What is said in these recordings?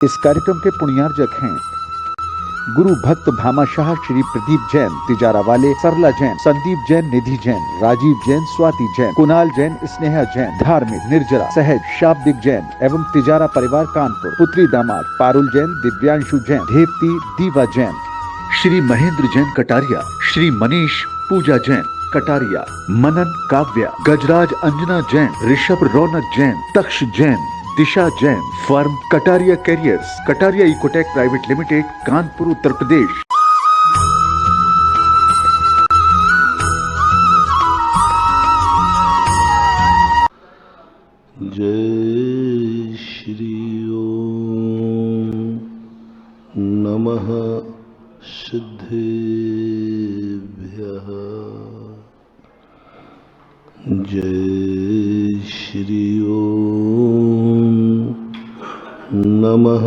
इस कार्यक्रम के पुण्यार्जक हैं गुरु भक्त भामाशाह श्री प्रदीप जैन, तिजारा वाले सरला जैन, संदीप जैन, निधि जैन, राजीव जैन, स्वाति जैन, कुणाल जैन, स्नेहा जैन, धार्मिक, निर्जरा, सहज, शाब्दिक जैन एवं तिजारा परिवार कानपुर, पुत्री दामाद Parul Jain, Divyanshu Jain, Devati Diva Jain, Shri Mahendra Jain Kataria, Shri Manish Pooja Jain Kataria, Manan Kavya, Gajraj Anjana Jain, Rishabh Raunak Jain, Taksh Jain, Disha Jain, firm Kataria Carriers, Kataria Ecotech Private Limited, Kanpur, Uttar Pradesh. जय श्री ओम नमः सिद्धेभ्यः। जय श्री ओम नमः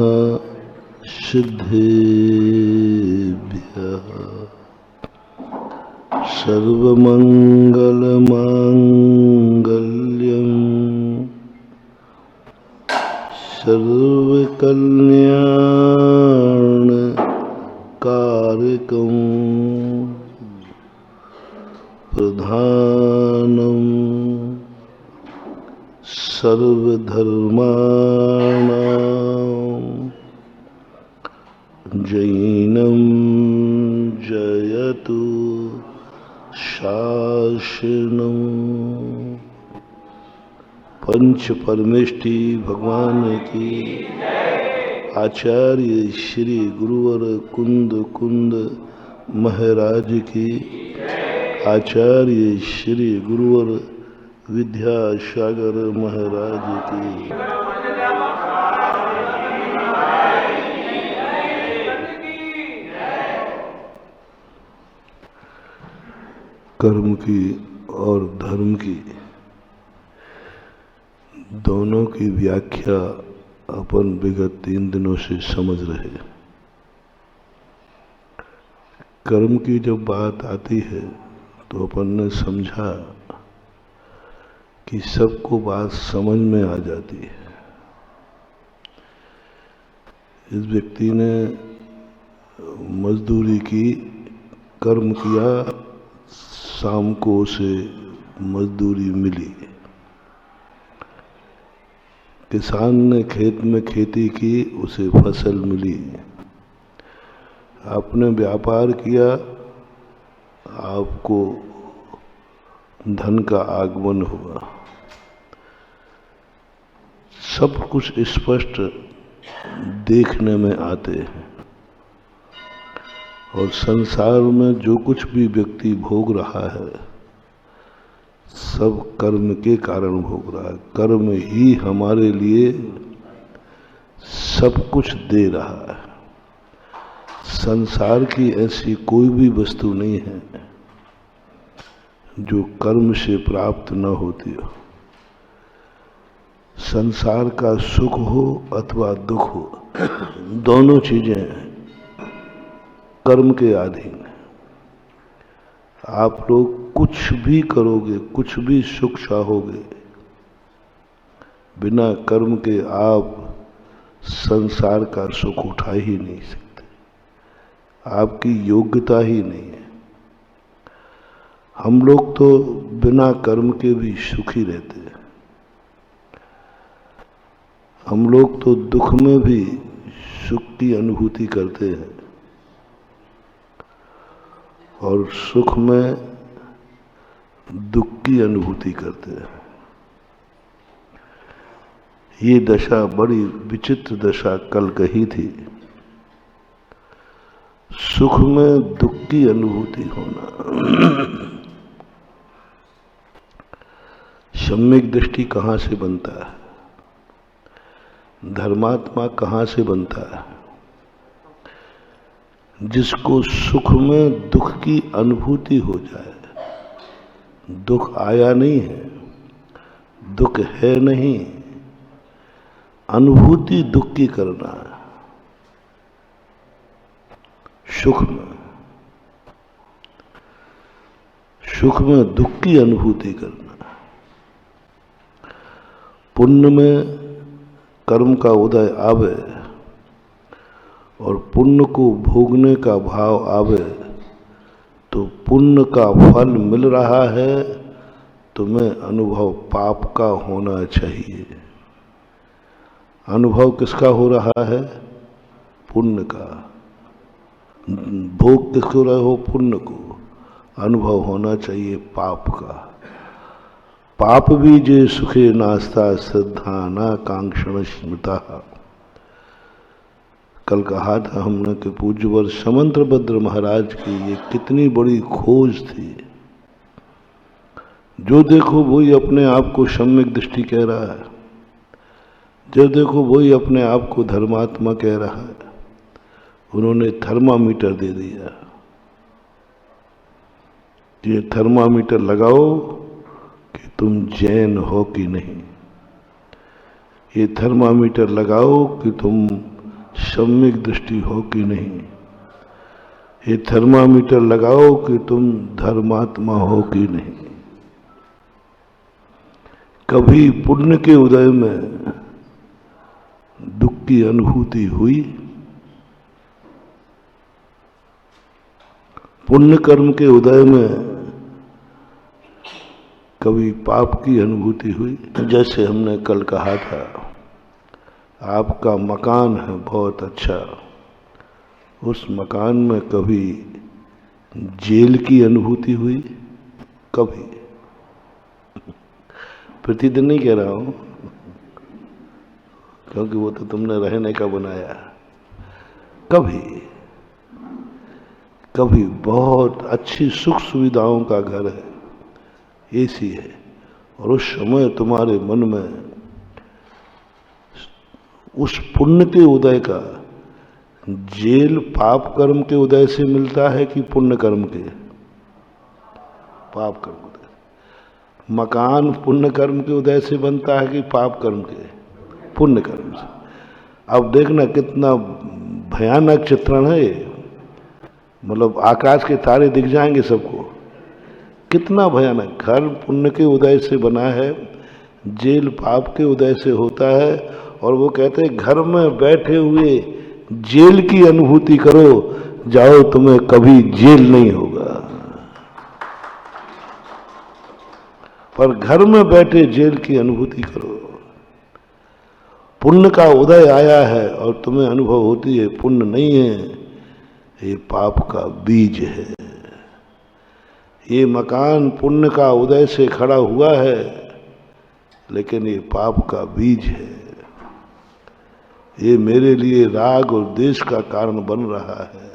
सिद्धेभ्यः। सर्वमंगलमांगल्यं सर्वकल्याणकारकं प्रधानं सर्वधर्माणां जैनं जयतु शासनम्। पंच परमेष्ठी भगवान की, आचार्य श्री गुरुवर कुंद कुंद महाराज की, आचार्य श्री गुरुवर विद्यासागर महाराज की। कर्म की और धर्म की दोनों की व्याख्या अपन विगत 3 दिनों से समझ रहे। कर्म की जब बात आती है तो अपन ने समझा कि सबको बात समझ में आ जाती है। इस व्यक्ति ने मजदूरी की, कर्म किया, शाम को उसे मजदूरी मिली। किसान ने खेत में खेती की, उसे फसल मिली। आपने व्यापार किया, आपको धन का आगमन हुआ। सब कुछ स्पष्ट देखने में आते हैं। और संसार में जो कुछ भी व्यक्ति भोग रहा है सब कर्म के कारण भोग रहा है। कर्म ही हमारे लिए सब कुछ दे रहा है। संसार की ऐसी कोई भी वस्तु नहीं है जो कर्म से प्राप्त न होती हो। संसार का सुख हो अथवा दुख हो, दोनों चीजें कर्म के अधीन है। आप लोग कुछ भी करोगे, कुछ भी सुख चाहोगे, बिना कर्म के आप संसार का सुख उठा ही नहीं सकते। आपकी योग्यता ही नहीं है। हम लोग तो बिना कर्म के भी सुखी रहते हैं। हम लोग तो दुख में भी सुख की अनुभूति करते हैं और सुख में दुख की अनुभूति करते हैं। ये दशा बड़ी विचित्र दशा कल कही थी। सुख में दुख की अनुभूति होना। सम्यक दृष्टि कहाँ से बनता है? धर्मात्मा कहाँ से बनता है? जिसको सुख में दुख की अनुभूति हो जाए। दुख आया नहीं है, दुख है नहीं, अनुभूति दुख की करना है। सुख में दुख की अनुभूति करना। पुण्य में कर्म का उदय आवे और पुण्य को भोगने का भाव आवे तो पुण्य का फल मिल रहा है, तुम्हें अनुभव पाप का होना चाहिए। अनुभव किसका हो रहा है? पुण्य का। भोग किसको रहे हो? पुण्य को। अनुभव होना चाहिए पाप का। पाप भी जे सुखे नास्ता श्रद्धा न कांक्षण स्मृता। कल कहा था हमने कि पूज्यवर समंतभद्र महाराज की ये कितनी बड़ी खोज थी। जो देखो वही अपने आप को सम्यक दृष्टि कह रहा है, जो देखो वही अपने आप को धर्मात्मा कह रहा है। उन्होंने थर्मामीटर दे दिया, ये थर्मामीटर लगाओ कि तुम जैन हो कि नहीं, ये थर्मामीटर लगाओ कि तुम सम्यक दृष्टि हो कि नहीं, ये थर्मामीटर लगाओ कि तुम धर्मात्मा हो कि नहीं। कभी पुण्य के उदय में दुख की अनुभूति हुई? पुण्य कर्म के उदय में कभी पाप की अनुभूति हुई? जैसे हमने कल कहा था, आपका मकान है बहुत अच्छा, उस मकान में कभी जेल की अनुभूति हुई? कभी? प्रतिदिन नहीं कह रहा हूं, क्योंकि वो तो तुमने रहने का बनाया। कभी कभी बहुत अच्छी सुख सुविधाओं का घर है, एसी है, और उस समय तुम्हारे मन में उस पुण्य के उदय का, जेल पाप कर्म के उदय से मिलता है कि पुण्य कर्म के? पाप कर्म उदय। मकान पुण्य कर्म के उदय से बनता है कि पाप कर्म के? पुण्य कर्म से। अब देखना कितना भयानक चित्रण है ये। मतलब आकाश के तारे दिख जाएंगे सबको, कितना भयानक। घर पुण्य के उदय से बना है, जेल पाप के उदय से होता है, और वो कहते हैं घर में बैठे हुए जेल की अनुभूति करो, जाओ तुम्हें कभी जेल नहीं होगा। पर घर में बैठे जेल की अनुभूति करो। पुण्य का उदय आया है और तुम्हें अनुभव होती है पुण्य नहीं है, ये पाप का बीज है। ये मकान पुण्य का उदय से खड़ा हुआ है, लेकिन ये पाप का बीज है। ये मेरे लिए राग और द्वेष का कारण बन रहा है,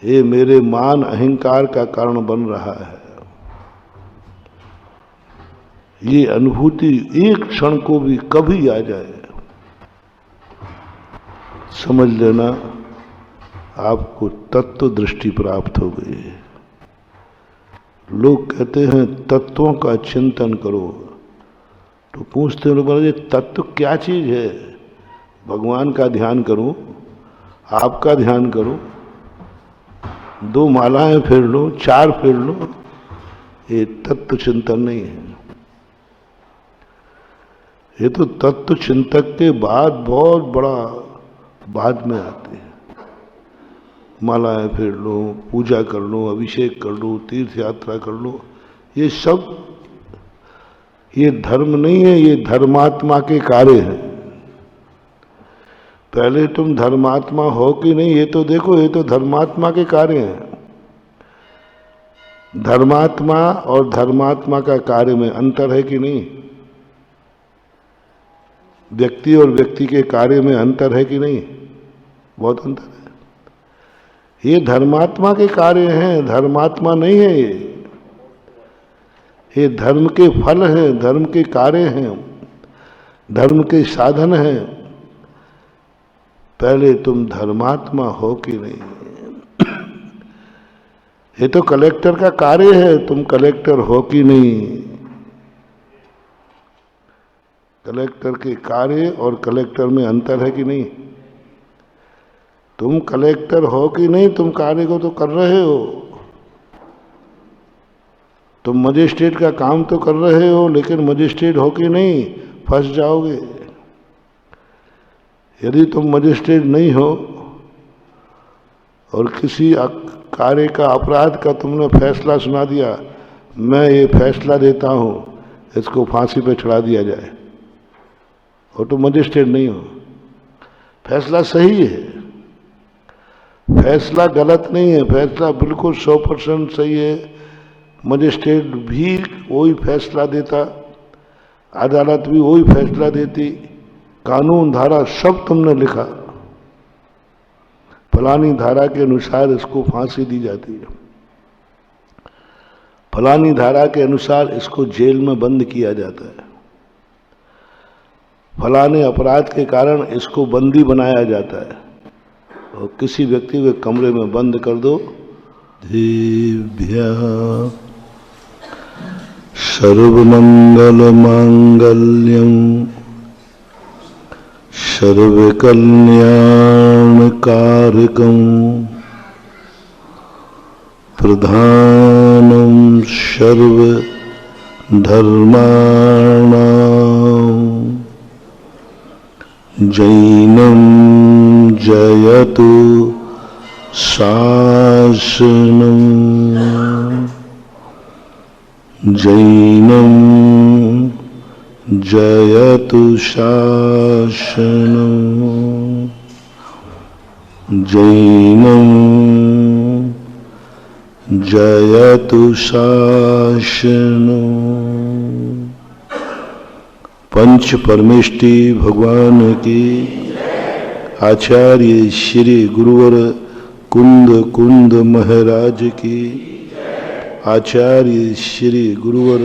ये मेरे मान अहंकार का कारण बन रहा है। ये अनुभूति एक क्षण को भी कभी आ जाए, समझ लेना आपको तत्व दृष्टि प्राप्त हो गई है। लोग कहते हैं तत्वों का चिंतन करो, तो पूछते हैं बोले तत्व क्या चीज है? भगवान का ध्यान करूं, आपका ध्यान करूं, 2 मालाएं फेर लो, 4 फेर लो, ये तत्व चिंतन नहीं है। ये तो तत्व चिंतक के बाद बहुत बड़ा बाद में आते हैं। मालाएं फेर लो, पूजा कर लो, अभिषेक कर लो, तीर्थ यात्रा कर लो, ये सब ये धर्म नहीं है, ये धर्मात्मा के कार्य हैं। पहले तुम धर्मात्मा हो कि नहीं ये तो देखो, ये तो धर्मात्मा के कार्य हैं। धर्मात्मा और धर्मात्मा का कार्य में अंतर है कि नहीं? व्यक्ति और व्यक्ति के कार्य में अंतर है कि नहीं? बहुत अंतर है। ये धर्मात्मा के कार्य हैं, धर्मात्मा नहीं है ये धर्म के फल हैं, धर्म के कार्य हैं, धर्म के साधन हैं। पहले तुम धर्मात्मा हो कि नहीं? ये तो कलेक्टर का कार्य है, तुम कलेक्टर हो कि नहीं? कलेक्टर के कार्य और कलेक्टर में अंतर है कि नहीं? तुम कलेक्टर हो कि नहीं? तुम कार्य को तो कर रहे हो, तुम मजिस्ट्रेट का काम तो कर रहे हो, लेकिन मजिस्ट्रेट हो कि नहीं? फंस जाओगे। यदि तुम मजिस्ट्रेट नहीं हो और किसी कार्य का, अपराध का तुमने फैसला सुना दिया, मैं ये फैसला देता हूं इसको फांसी पे चढ़ा दिया जाए, और तो मजिस्ट्रेट नहीं हो। फैसला सही है, फैसला गलत नहीं है, फैसला बिल्कुल 100% सही है। मजिस्ट्रेट भी वही फैसला देता, अदालत भी वही फैसला देती, कानून धारा सब तुमने लिखा, फलानी धारा के अनुसार इसको फांसी दी जाती है, फलानी धारा के अनुसार इसको जेल में बंद किया जाता है, फलाने अपराध के कारण इसको बंदी बनाया जाता है, और किसी व्यक्ति को कमरे में बंद कर दो। दिव्या सर्वमंगल मांगल्यम सर्वकल्याण कारकम प्रधानम सर्व धर्माणाम जैनम जयतु शासनम जैनम जयतु शासनम जैनम जयतु शासनम। पंच परमेष्टि भगवान की, आचार्य श्री गुरुवर कुंद कुंद महाराज की, आचार्य श्री गुरुवर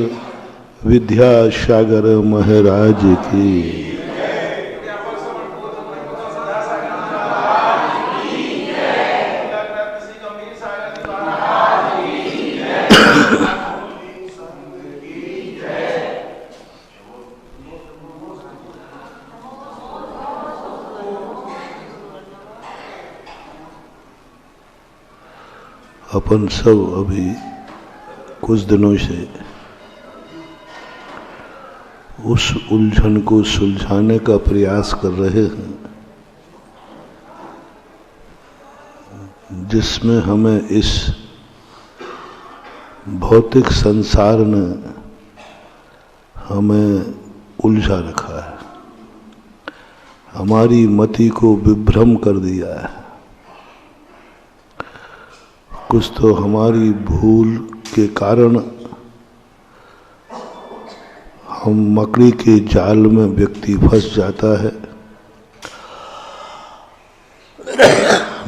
विद्यासागर महाराज की। अपन सब अभी कुछ दिनों से उस उलझन को सुलझाने का प्रयास कर रहे हैं जिसमें हमें इस भौतिक संसार ने हमें उलझा रखा है, हमारी मति को विभ्रम कर दिया है। कुछ तो हमारी भूल के कारण हम मकड़ी के जाल में व्यक्ति फंस जाता है।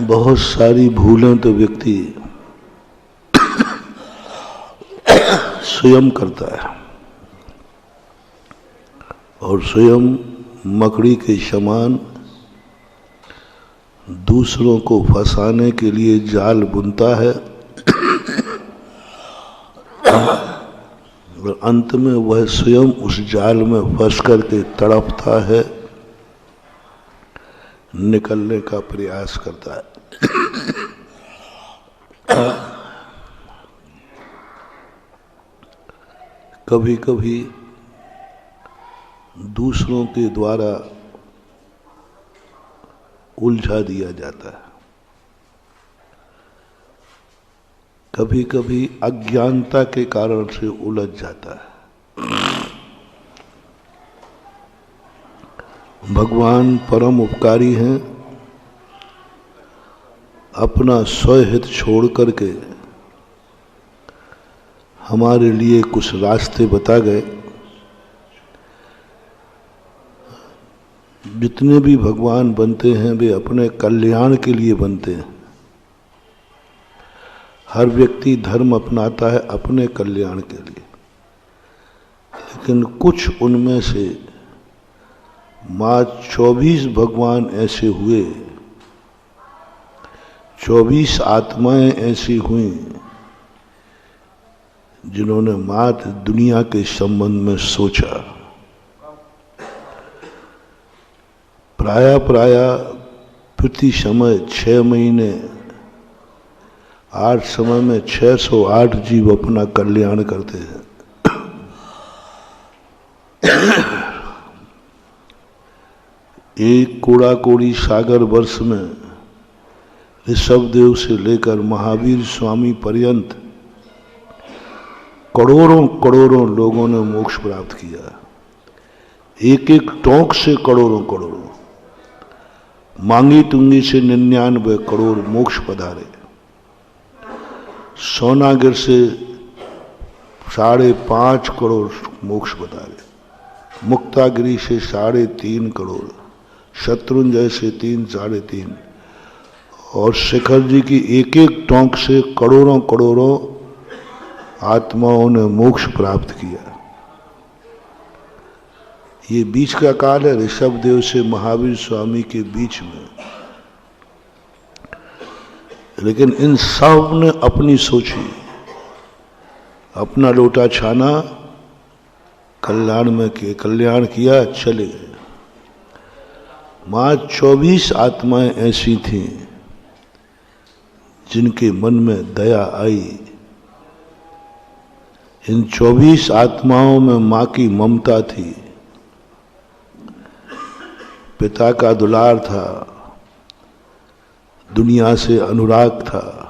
बहुत सारी भूलें तो व्यक्ति स्वयं करता है और स्वयं मकड़ी के समान दूसरों को फंसाने के लिए जाल बुनता है और अंत में वह स्वयं उस जाल में फंस करके तड़पता है, निकलने का प्रयास करता है। कभी कभी दूसरों के द्वारा उलझा दिया जाता है, कभी कभी अज्ञानता के कारण से उलझ जाता है। भगवान परम उपकारी हैं, अपना स्वहित छोड़ करके हमारे लिए कुछ रास्ते बता गए। जितने भी भगवान बनते हैं वे अपने कल्याण के लिए बनते हैं। हर व्यक्ति धर्म अपनाता है अपने कल्याण के लिए, लेकिन कुछ उनमें से माँ 24 भगवान ऐसे हुए, 24 आत्माएं ऐसी हुई जिन्होंने मात दुनिया के संबंध में सोचा। प्राय प्रति समय 6 महीने 8 समय में 608 जीव अपना कल्याण करते हैं। एक कूड़ा कोड़ी सागर वर्ष में ऋषभदेव से लेकर महावीर स्वामी पर्यंत करोड़ों करोड़ों लोगों ने मोक्ष प्राप्त किया। एक एक टोंक से करोड़ों करोड़ों, मांगी तुंगी से 99 करोड़ मोक्ष पधारे। सोनागिर से 5.5 करोड़ मोक्ष पधारे। मुक्तागिरी से 3.5 करोड़, शत्रुंजय से 3-3.5, और शिखर जी की एक एक टोंक से करोड़ों करोड़ों आत्माओं ने मोक्ष प्राप्त किया। ये बीच का काल है, ऋषभदेव से महावीर स्वामी के बीच में। लेकिन इन सब ने अपनी सोची, अपना लोटा छाना, कल्याण में किए, कल्याण किया, चले गए। मां 24 आत्माएं ऐसी थीं जिनके मन में दया आई। इन 24 आत्माओं में मां की ममता थी, पिता का दुलार था, दुनिया से अनुराग था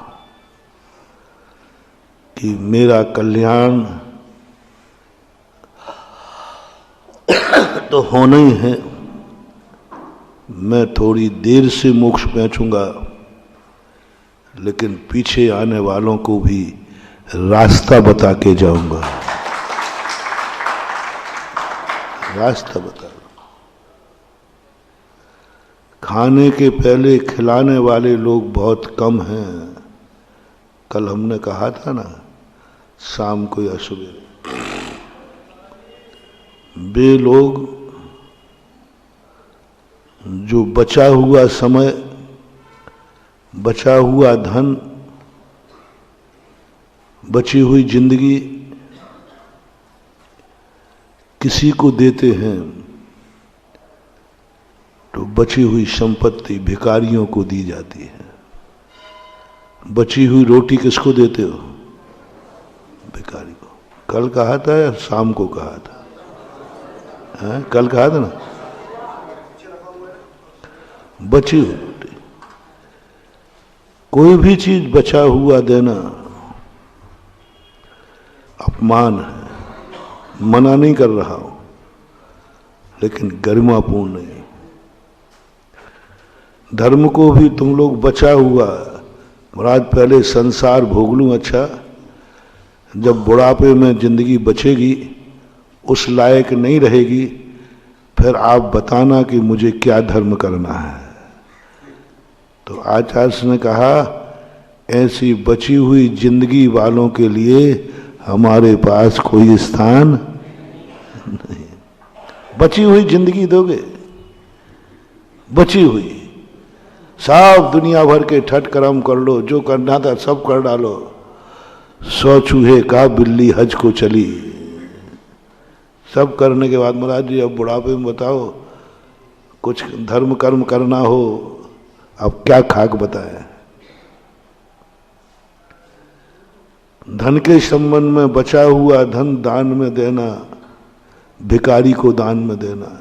कि मेरा कल्याण तो होना ही है, मैं थोड़ी देर से मोक्ष पहुंचूंगा, लेकिन पीछे आने वालों को भी रास्ता बता के जाऊंगा, रास्ता बता। खाने के पहले खिलाने वाले लोग बहुत कम हैं। कल हमने कहा था ना, शाम को या सुबह, वे लोग जो बचा हुआ समय, बचा हुआ धन, बची हुई जिंदगी किसी को देते हैं तो बची हुई संपत्ति भिखारियों को दी जाती है। बची हुई रोटी किसको देते हो? भिखारी को। कल कहा था या शाम को कहा था? कल कहा था ना, बची हुई रोटी। कोई भी चीज बचा हुआ देना अपमान है। मना नहीं कर रहा हूं, लेकिन गरिमापूर्ण नहीं। धर्म को भी तुम लोग बचा हुआ, महाराज पहले संसार भोग लूं, अच्छा जब बुढ़ापे में जिंदगी बचेगी, उस लायक नहीं रहेगी, फिर आप बताना कि मुझे क्या धर्म करना है। तो आचार्य ने कहा, ऐसी बची हुई जिंदगी वालों के लिए हमारे पास कोई स्थान नहीं। बची हुई जिंदगी दोगे, बची हुई, सब दुनिया भर के ठट कर्म कर लो, जो करना था सब कर डालो। 100 चूहे का बिल्ली हज को चली। सब करने के बाद महाराज जी अब बुढ़ापे में बताओ, कुछ धर्म कर्म करना हो, अब क्या खाक बताए। धन के संबंध में बचा हुआ धन दान में देना, भिखारी को दान में देना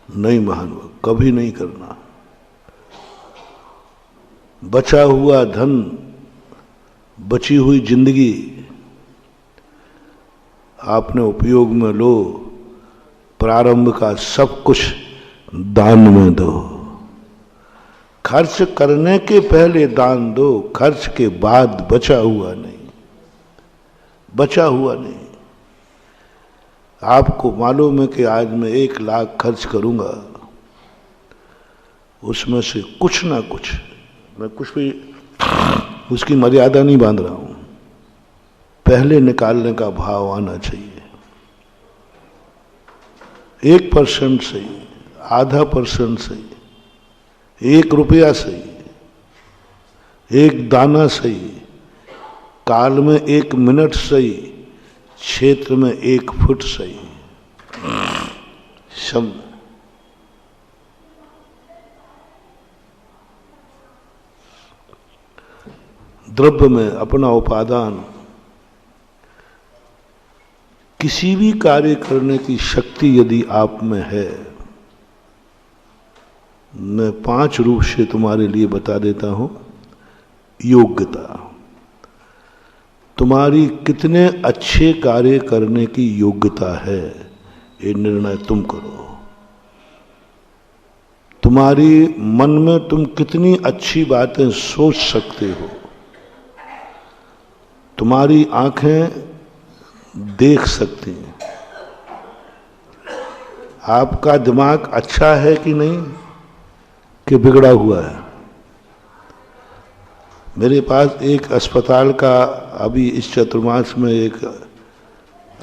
नहीं, महान कभी नहीं करना। बचा हुआ धन, बची हुई जिंदगी आपने उपयोग में लो, प्रारंभ का सब कुछ दान में दो। खर्च करने के पहले दान दो, खर्च के बाद बचा हुआ नहीं, बचा हुआ नहीं। आपको मालूम है कि आज मैं 1 लाख खर्च करूंगा, उसमें से कुछ ना कुछ, मैं कुछ भी उसकी मर्यादा नहीं बांध रहा हूं, पहले निकालने का भाव आना चाहिए। 1% सही, ½ % सही, 1 रुपया सही, 1 दाना सही, काल में 1 मिनट सही, क्षेत्र में 1 फुट सही। शब्द द्रव्य में अपना उपादान, किसी भी कार्य करने की शक्ति यदि आप में है, मैं 5 रूप से तुम्हारे लिए बता देता हूं। योग्यता, तुम्हारी कितने अच्छे कार्य करने की योग्यता है, ये निर्णय तुम करो। तुम्हारी मन में तुम कितनी अच्छी बातें सोच सकते हो, तुम्हारी आंखें देख सकती हैं। आपका दिमाग अच्छा है कि नहीं, कि बिगड़ा हुआ है। मेरे पास एक अस्पताल का अभी इस चतुर्मास में एक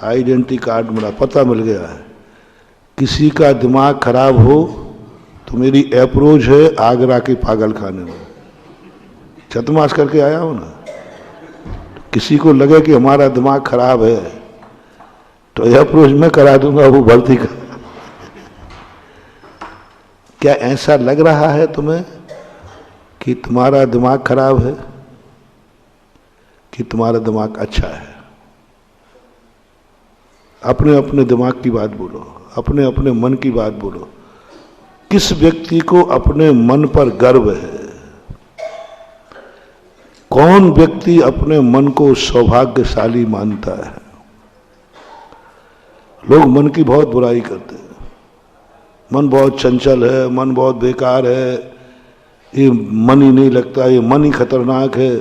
आइडेंटिटी कार्ड मिला, पता मिल गया है। किसी का दिमाग खराब हो तो मेरी अप्रोच है आगरा के पागल खाने में। चतुर्मास करके आया हूं ना। किसी को लगे कि हमारा दिमाग खराब है तो अप्रोच मैं करा दूंगा, वो भर्ती कर। क्या ऐसा लग रहा है तुम्हें कि तुम्हारा दिमाग खराब है, कि तुम्हारा दिमाग अच्छा है? अपने अपने दिमाग की बात बोलो, अपने अपने मन की बात बोलो। किस व्यक्ति को अपने मन पर गर्व है? कौन व्यक्ति अपने मन को सौभाग्यशाली मानता है? लोग मन की बहुत बुराई करते हैं। मन बहुत चंचल है, मन बहुत बेकार है, ये मन ही नहीं लगता, ये मन ही खतरनाक है।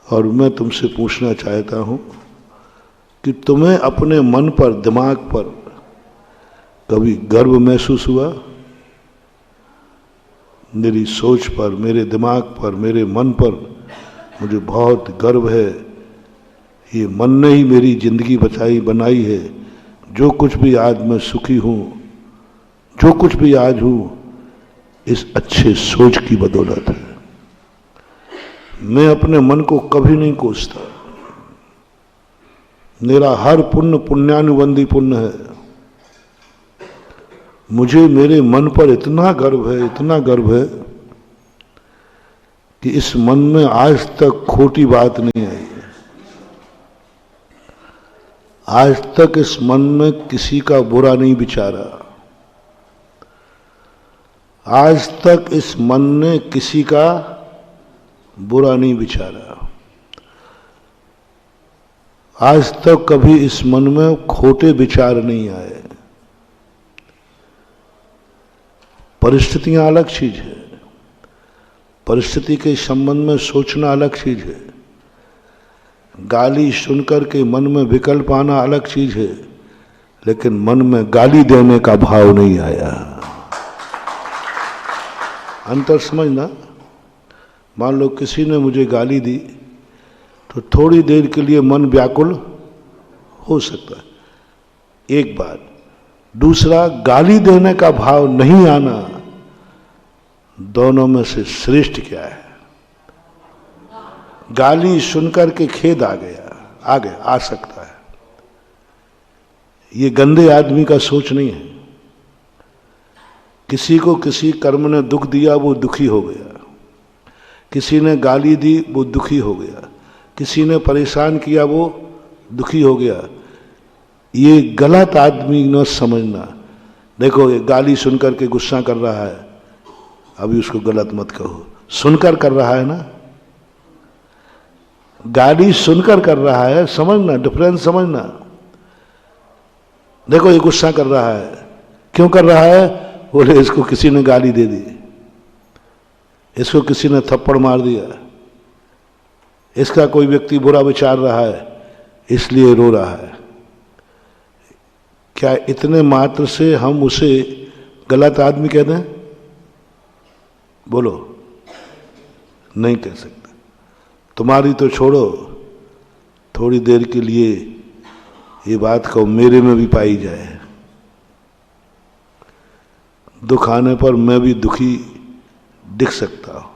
और मैं तुमसे पूछना चाहता हूं कि तुम्हें अपने मन पर, दिमाग पर कभी गर्व महसूस हुआ? मेरी सोच पर, मेरे दिमाग पर, मेरे मन पर मुझे बहुत गर्व है। ये मन ने ही मेरी जिंदगी बनाई है। जो कुछ भी आज मैं सुखी हूं, जो कुछ भी आज हूं, इस अच्छे सोच की बदौलत है। मैं अपने मन को कभी नहीं कोसता। मेरा हर पुण्य पुण्यानुबंधी पुण्य है। मुझे मेरे मन पर इतना गर्व है, इतना गर्व है कि इस मन में आज तक खोटी बात नहीं आई। आज तक इस मन में किसी का बुरा नहीं विचारा। आज तक इस मन ने किसी का बुरा नहीं विचारा। आज तक कभी इस मन में खोटे विचार नहीं आए। परिस्थितियां अलग चीज है, परिस्थिति के संबंध में सोचना अलग चीज है। गाली सुनकर के मन में विकल्प आना अलग चीज है, लेकिन मन में गाली देने का भाव नहीं आया। अंतर समझना। मान लो किसी ने मुझे गाली दी तो थोड़ी देर के लिए मन व्याकुल हो सकता है, एक बात। दूसरा, गाली देने का भाव नहीं आना, दोनों में से श्रेष्ठ क्या है? गाली सुनकर के खेद आ गया, आ सकता है। ये गंदे आदमी का सोच नहीं है। किसी को किसी कर्म ने दुख दिया, वो दुखी हो गया। किसी ने गाली दी, वो दुखी हो गया। किसी ने परेशान किया, वो दुखी हो गया। ये गलत आदमी न समझना। देखो, ये गाली सुनकर के गुस्सा कर रहा है, अभी उसको गलत मत कहो। सुनकर कर रहा है ना, गाली सुनकर कर रहा है, समझना, डिफरेंस समझना। देखो, ये गुस्सा कर रहा है, क्यों कर रहा है? बोले इसको किसी ने गाली दे दी, इसको किसी ने थप्पड़ मार दिया, इसका कोई व्यक्ति बुरा विचार रहा है, इसलिए रो रहा है। क्या इतने मात्र से हम उसे गलत आदमी कह दें? बोलो, नहीं कह सकते। तुम्हारी तो छोड़ो, थोड़ी देर के लिए ये बात को मेरे में भी पाई जाए। दुख आने पर मैं भी दुखी दिख सकता हूं।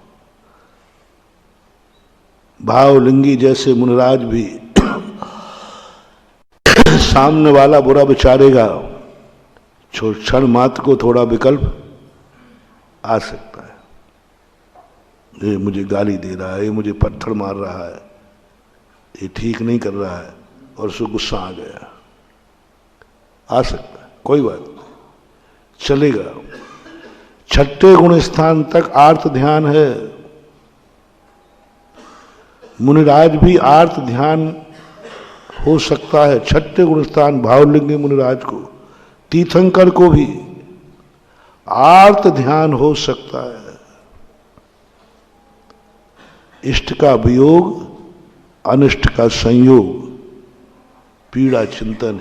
भावलिंगी जैसे मुनिराज भी सामने वाला बुरा विचारेगा, क्षण मात्र को थोड़ा विकल्प आ सकता है। ये मुझे गाली दे रहा है, ये मुझे पत्थर मार रहा है, ये ठीक नहीं कर रहा है, और उसको गुस्सा आ गया, आ सकता है, कोई बात नहीं। चलेगा। छठे गुण स्थान तक आर्त ध्यान है। मुनिराज भी आर्त ध्यान हो सकता है। छठे गुण स्थान भावलिंगी मुनिराज को, तीर्थंकर को भी आर्त ध्यान हो सकता है। इष्ट का वियोग, अनिष्ट का संयोग, पीड़ा चिंतन,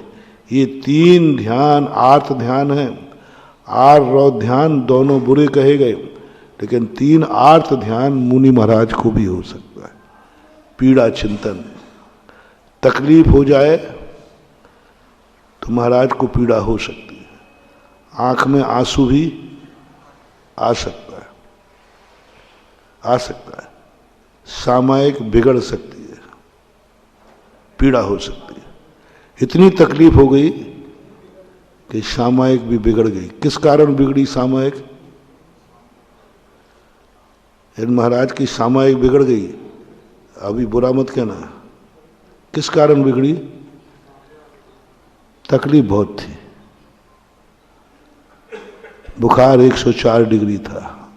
ये तीन ध्यान आर्त ध्यान है। आर और ध्यान दोनों बुरे कहे गए, लेकिन तीन आर्त ध्यान मुनि महाराज को भी हो सकता है। पीड़ा चिंतन, तकलीफ हो जाए तो महाराज को पीड़ा हो सकती है। आंख में आंसू भी आ सकता है। सामायिक बिगड़ सकती है, पीड़ा हो सकती है। इतनी तकलीफ हो गई कि सामायिक भी बिगड़ गई। किस कारण बिगड़ी सामायिक? इन महाराज की सामायिक बिगड़ गई, अभी बुरा मत कहना। किस कारण बिगड़ी? तकलीफ बहुत थी। बुखार 104 डिग्री था,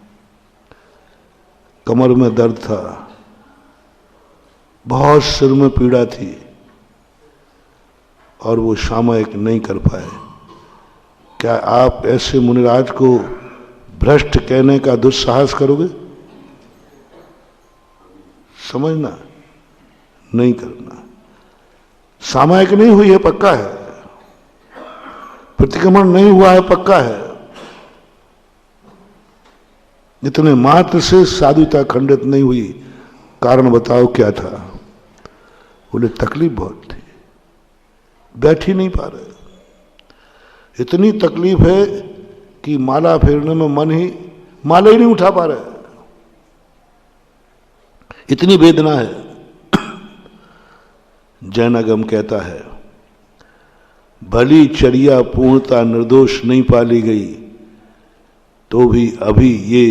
कमर में दर्द था, बहुत सिर में पीड़ा थी, और वो सामायिक नहीं कर पाए। क्या आप ऐसे मुनिराज को भ्रष्ट कहने का दुस्साहस करोगे? समझना, नहीं करना। सामायिक नहीं हुई है, पक्का है। प्रतिक्रमण नहीं हुआ है, पक्का है। इतने मात्र से साधुता खंडित नहीं हुई। कारण बताओ क्या था? बोले तकलीफ बहुत थी, बैठ ही नहीं पा रहे। इतनी तकलीफ है कि माला फेरने में माला ही नहीं उठा पा रहे, इतनी वेदना है। जैनागम कहता है, भली चर्या पूर्णता निर्दोष नहीं पाली गई, तो भी अभी ये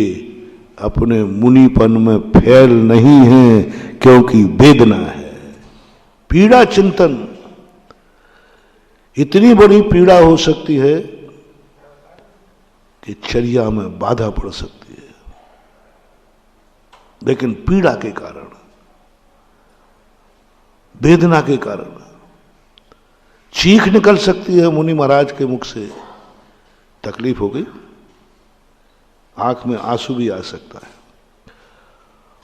अपने मुनिपन में फैल नहीं है, क्योंकि वेदना है। पीड़ा चिंतन, इतनी बड़ी पीड़ा हो सकती है कि चर्या में बाधा पड़ सकती है, लेकिन पीड़ा के कारण, वेदना के कारण चीख निकल सकती है मुनि महाराज के मुख से। तकलीफ हो गई, आंख में आंसू भी आ सकता है,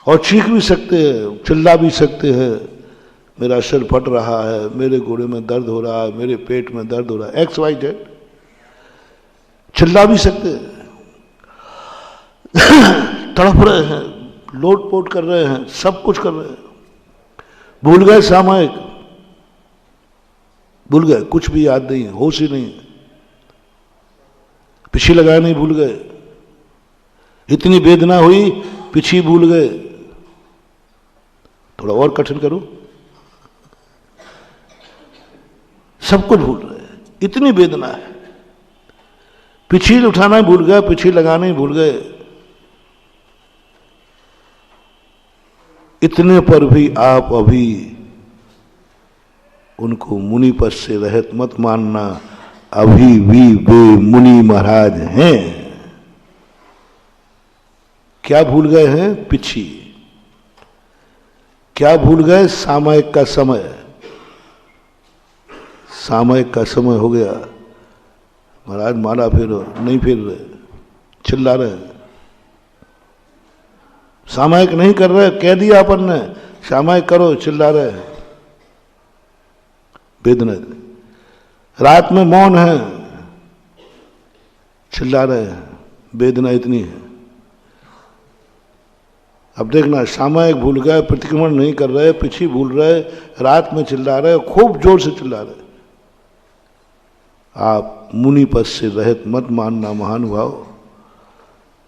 और चीख भी सकते हैं, चिल्ला भी सकते हैं, मेरा सिर फट रहा है, मेरे घोड़े में दर्द हो रहा है, मेरे पेट में दर्द हो रहा है, XYZ चिल्ला भी सकते हैं। तड़प रहे हैं, लोटपोट कर रहे हैं, सब कुछ कर रहे हैं। भूल गए सामायिक, भूल गए, कुछ भी याद नहीं है, होश ही नहीं है, पीछे लगाया नहीं, भूल गए। इतनी वेदना हुई, पीछे भूल गए। थोड़ा और कठिन करो, सब कुछ भूल रहे हैं, इतनी वेदना है। पीछे उठाना ही भूल गए, पीछे लगाना ही भूल गए। इतने पर भी आप अभी उनको मुनि पद से रहित मत मानना, अभी भी वे मुनि महाराज हैं। क्या भूल गए हैं? पिछी। क्या भूल गए? सामायिक का समय। सामायिक का समय हो गया, महाराज माला फेरो, नहीं फेर रहे, चिल्ला रहे, सामायिक नहीं कर रहे, कह दिया अपन ने सामायिक करो, चिल्ला रहे, वेदना। रात में मौन है, चिल्ला रहे हैं, वेदना इतनी है। अब देखना, सामायिक भूल गए, प्रतिक्रमण नहीं कर रहे, पीछे भूल रहे, रात में चिल्ला रहे, खूब जोर से चिल्ला रहे। आप मुनि पद से रहित मत मानना महानुभाव,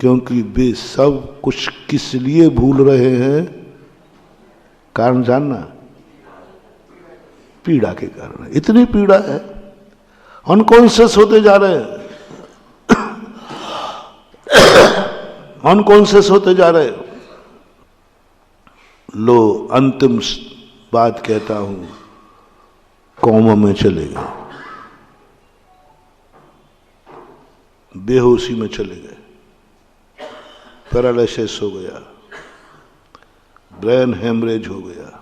क्योंकि वे सब कुछ किस लिए भूल रहे हैं? कारण जानना, पीड़ा के कारण। इतनी पीड़ा है, अनकॉन्शियस होते जा रहे हैं, अनकॉन्शियस होते जा रहे हैं। लो अंतिम बात कहता हूं, कोमा में चले गए। बेहोशी में चले गए, पैरालिसिस हो गया, ब्रेन हेमरेज हो गया।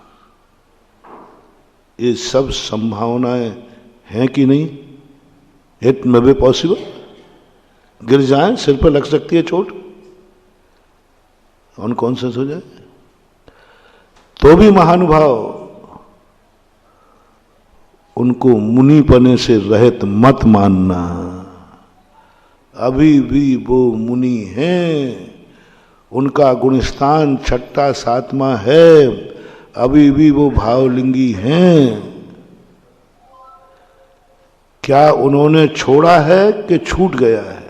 ये सब संभावनाएं हैं कि नहीं? It may be possible. गिर जाएं, सिर पर लग सकती है चोट, अनकॉन्शियस हो जाए, तो भी महानुभाव उनको मुनि पने से रहित मत मानना। अभी भी वो मुनि हैं, उनका गुणस्थान छठा सातवां है, अभी भी वो भावलिंगी हैं। क्या उन्होंने छोड़ा है कि छूट गया है?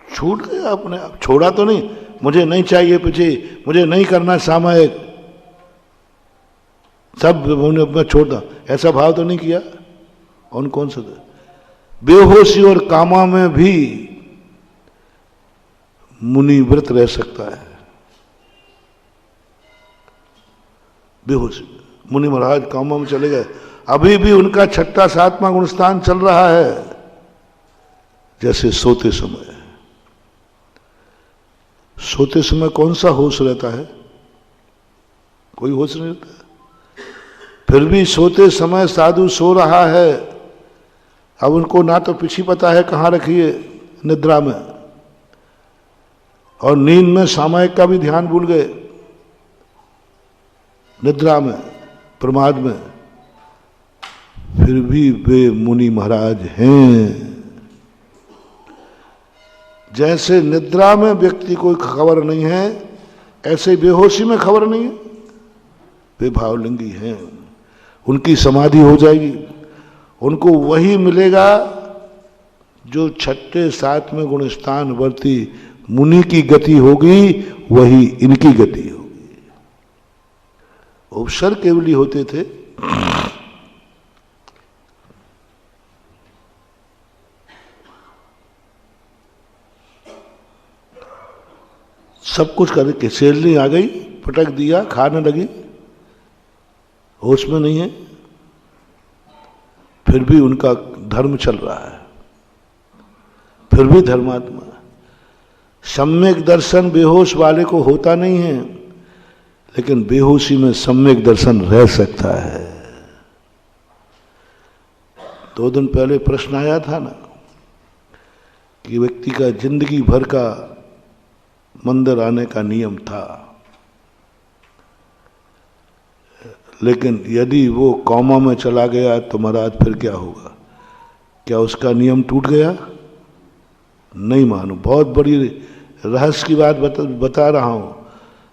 छूट गया अपने आप, छोड़ा तो नहीं। मुझे नहीं चाहिए पीछे, मुझे नहीं करना सामायिक, सब मैं छोड़ दूं, ऐसा भाव तो नहीं किया। कौन सा बेहोशी और कामा में भी मुनि व्रत रह सकता है। बेहोशी मुनि महाराज कामा में चले गए, अभी भी उनका छठा सातवां गुणस्थान चल रहा है। जैसे सोते समय कौन सा होश रहता है? कोई होश नहीं रहता। फिर भी सोते समय साधु सो रहा है, अब उनको ना तो पीछे पता है कहाँ रखी है निद्रा में, और नींद में सामायिक का भी ध्यान भूल गए, निद्रा में, प्रमाद में, फिर भी वे मुनि महाराज हैं। जैसे निद्रा में व्यक्ति को खबर नहीं है, ऐसे बेहोशी में खबर नहीं है, वे भावलिंगी हैं। उनकी समाधि हो जाएगी, उनको वही मिलेगा जो छठे सातवें गुणस्थान वर्ती मुनि की गति होगी, वही इनकी गति होगी। उपसर्ग केवली होते थे, सब कुछ करके सैलरी आ गई, पटक दिया, खाने लगी, होश में नहीं है, फिर भी उनका धर्म चल रहा है, फिर भी धर्मात्मा। सम्यक दर्शन बेहोश वाले को होता नहीं है, लेकिन बेहोशी में सम्यक दर्शन रह सकता है। 2 दिन पहले प्रश्न आया था ना कि व्यक्ति का जिंदगी भर का मंदिर आने का नियम था, लेकिन यदि वो कौमा में चला गया तो महाराज फिर क्या होगा? क्या उसका नियम टूट गया? नहीं मानो। बहुत बड़ी रहस्य की बात बता रहा हूं,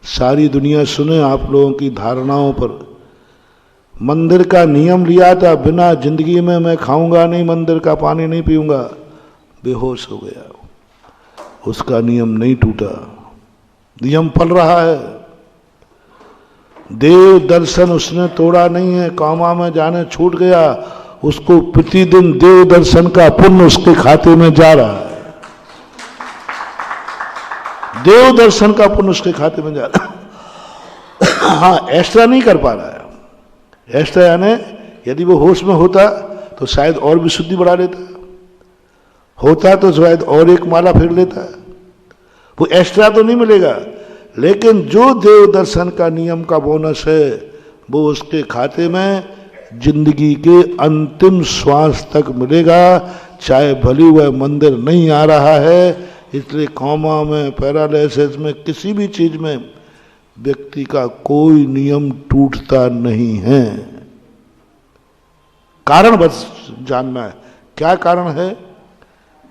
सारी दुनिया सुने आप लोगों की धारणाओं पर। मंदिर का नियम लिया था, बिना जिंदगी में मैं खाऊंगा नहीं, मंदिर का पानी नहीं पीऊंगा, बेहोश हो गया, उसका नियम नहीं टूटा, नियम पल रहा है। देव दर्शन उसने तोड़ा नहीं है, कामा में जाने छूट गया, उसको प्रतिदिन देव दर्शन का पुण्य उसके खाते में जा रहा है, देव दर्शन का पुण्य उसके खाते में जा रहा है। हाँ, एक्स्ट्रा नहीं कर पा रहा है। एक्स्ट्रा यानी यदि वो होश में होता तो शायद और भी शुद्धि बढ़ा लेता, होता तो शायद और एक माला फेर लेता। वो एक्स्ट्रा तो नहीं मिलेगा, लेकिन जो देव दर्शन का नियम का बोनस है वो उसके खाते में जिंदगी के अंतिम श्वास तक मिलेगा, चाहे भली वह मंदिर नहीं आ रहा है। इसलिए कौमा में, पैरालिसिस में, किसी भी चीज में व्यक्ति का कोई नियम टूटता नहीं है। कारण बस जानना है, क्या कारण है?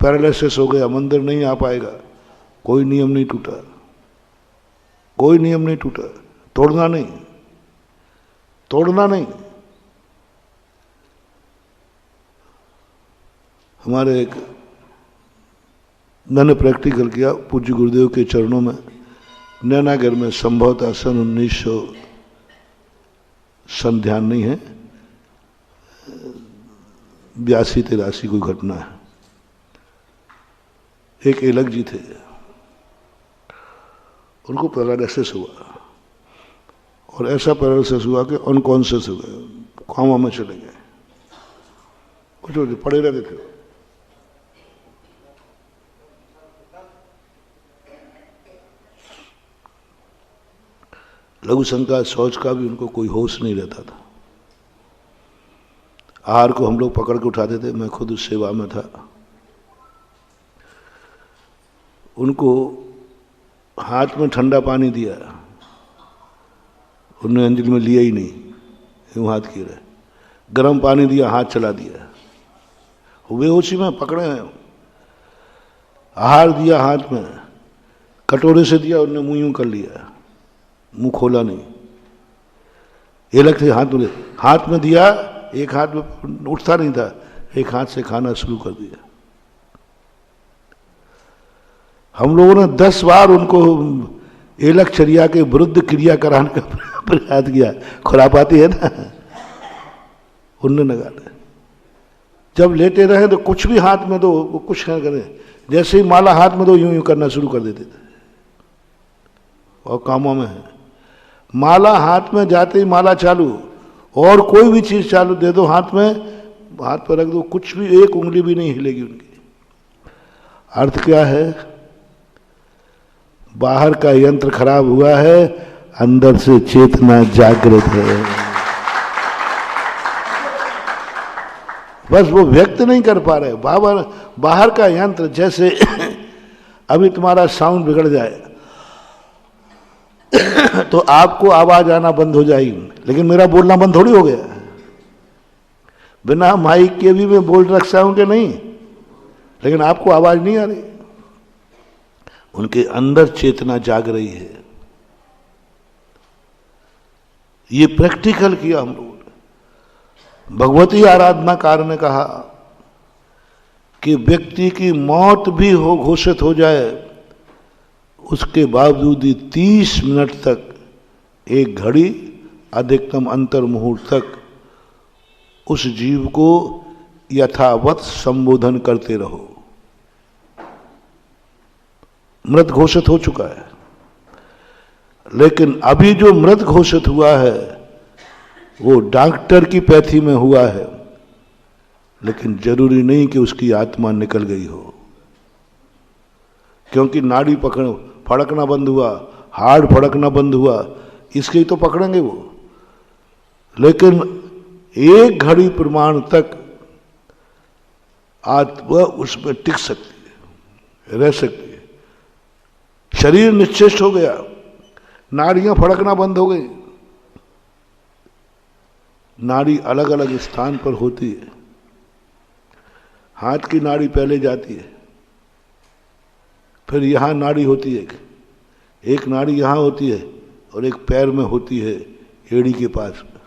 पैरालिसिस हो गया, मंदिर नहीं आ पाएगा, कोई नियम नहीं टूटा, कोई नियम नहीं टूटा, तोड़ना नहीं, तोड़ना नहीं। हमारे एक मैंने प्रैक्टिकल किया पूज्य गुरुदेव के चरणों में, नैनागर में, संभवतः सन 1900 सन ध्यान नहीं है, 82-83 कोई घटना है। एक एलक जी थे, उनको पैरालिसिस हुआ, और ऐसा पैरालिसिस हुआ कि अनकॉन्शियस हो गए, कॉमा में चले गए। कुछ पड़े रहते थे। लघु शंका शौच का भी उनको कोई होश नहीं रहता था। आहार को हम लोग पकड़ के उठाते थे, मैं खुद उस सेवा में था। उनको हाथ में ठंडा पानी दिया, उन्होंने अंजलि में लिया ही नहीं, यूं हाथ किए रहे। गर्म पानी दिया, हाथ चला दिया, बेहोशी में पकड़े हैं। आहार दिया हाथ में, कटोरे से दिया, उन्होंने मुंह यूं कर लिया, मुंह खोला नहीं। ये लगते हाथ में दिया, एक हाथ में उठता नहीं था, एक हाथ से खाना शुरू कर दिया। हम लोगों ने 10 बार उनको एलकचर्या के विरुद्ध क्रिया कराने का प्रयास किया। खुरापाती है ना, उनने नगाले। जब लेटे रहे तो कुछ भी हाथ में दो, वो कुछ न करे, जैसे ही माला हाथ में दो यूं यूं करना शुरू कर देते थे। और कामों में है, माला हाथ में जाते ही माला चालू, और कोई भी चीज चालू दे दो हाथ में, हाथ पर रख दो, कुछ भी एक उंगली भी नहीं हिलेगी उनकी। अर्थ क्या है? बाहर का यंत्र खराब हुआ है, अंदर से चेतना जागृत है। बस वो व्यक्त नहीं कर पा रहे। बाहर का यंत्र, जैसे अभी तुम्हारा साउंड बिगड़ जाए तो आपको आवाज आना बंद हो जाएगी, लेकिन मेरा बोलना बंद थोड़ी हो गया। बिना माइक के भी मैं बोल रखता हूं कि नहीं, लेकिन आपको आवाज नहीं आ रही। उनके अंदर चेतना जाग रही है। ये प्रैक्टिकल किया हम लोगों ने। भगवती आराधनाकार ने कहा कि व्यक्ति की मौत भी हो घोषित हो जाए, उसके बावजूद ही 30 मिनट तक, एक घड़ी, अधिकतम अंतर मुहूर्त तक उस जीव को यथावत संबोधन करते रहो। मृत घोषित हो चुका है, लेकिन अभी जो मृत घोषित हुआ है वो डॉक्टर की पैथी में हुआ है, लेकिन जरूरी नहीं कि उसकी आत्मा निकल गई हो, क्योंकि नाड़ी फड़कना बंद हुआ, हार्ड फड़कना बंद हुआ, इसके ही तो पकड़ेंगे वो। लेकिन एक घड़ी प्रमाण तक आत्मा उसमें टिक सकती है, रह सकती है। शरीर निश्चेष्ट हो गया, नाड़ियां फड़कना बंद हो गई। नाड़ी अलग अलग स्थान पर होती है। हाथ की नाड़ी पहले जाती है, फिर यहां नाड़ी होती है, एक नाड़ी यहां होती है और एक पैर में होती है, एड़ी के पास में।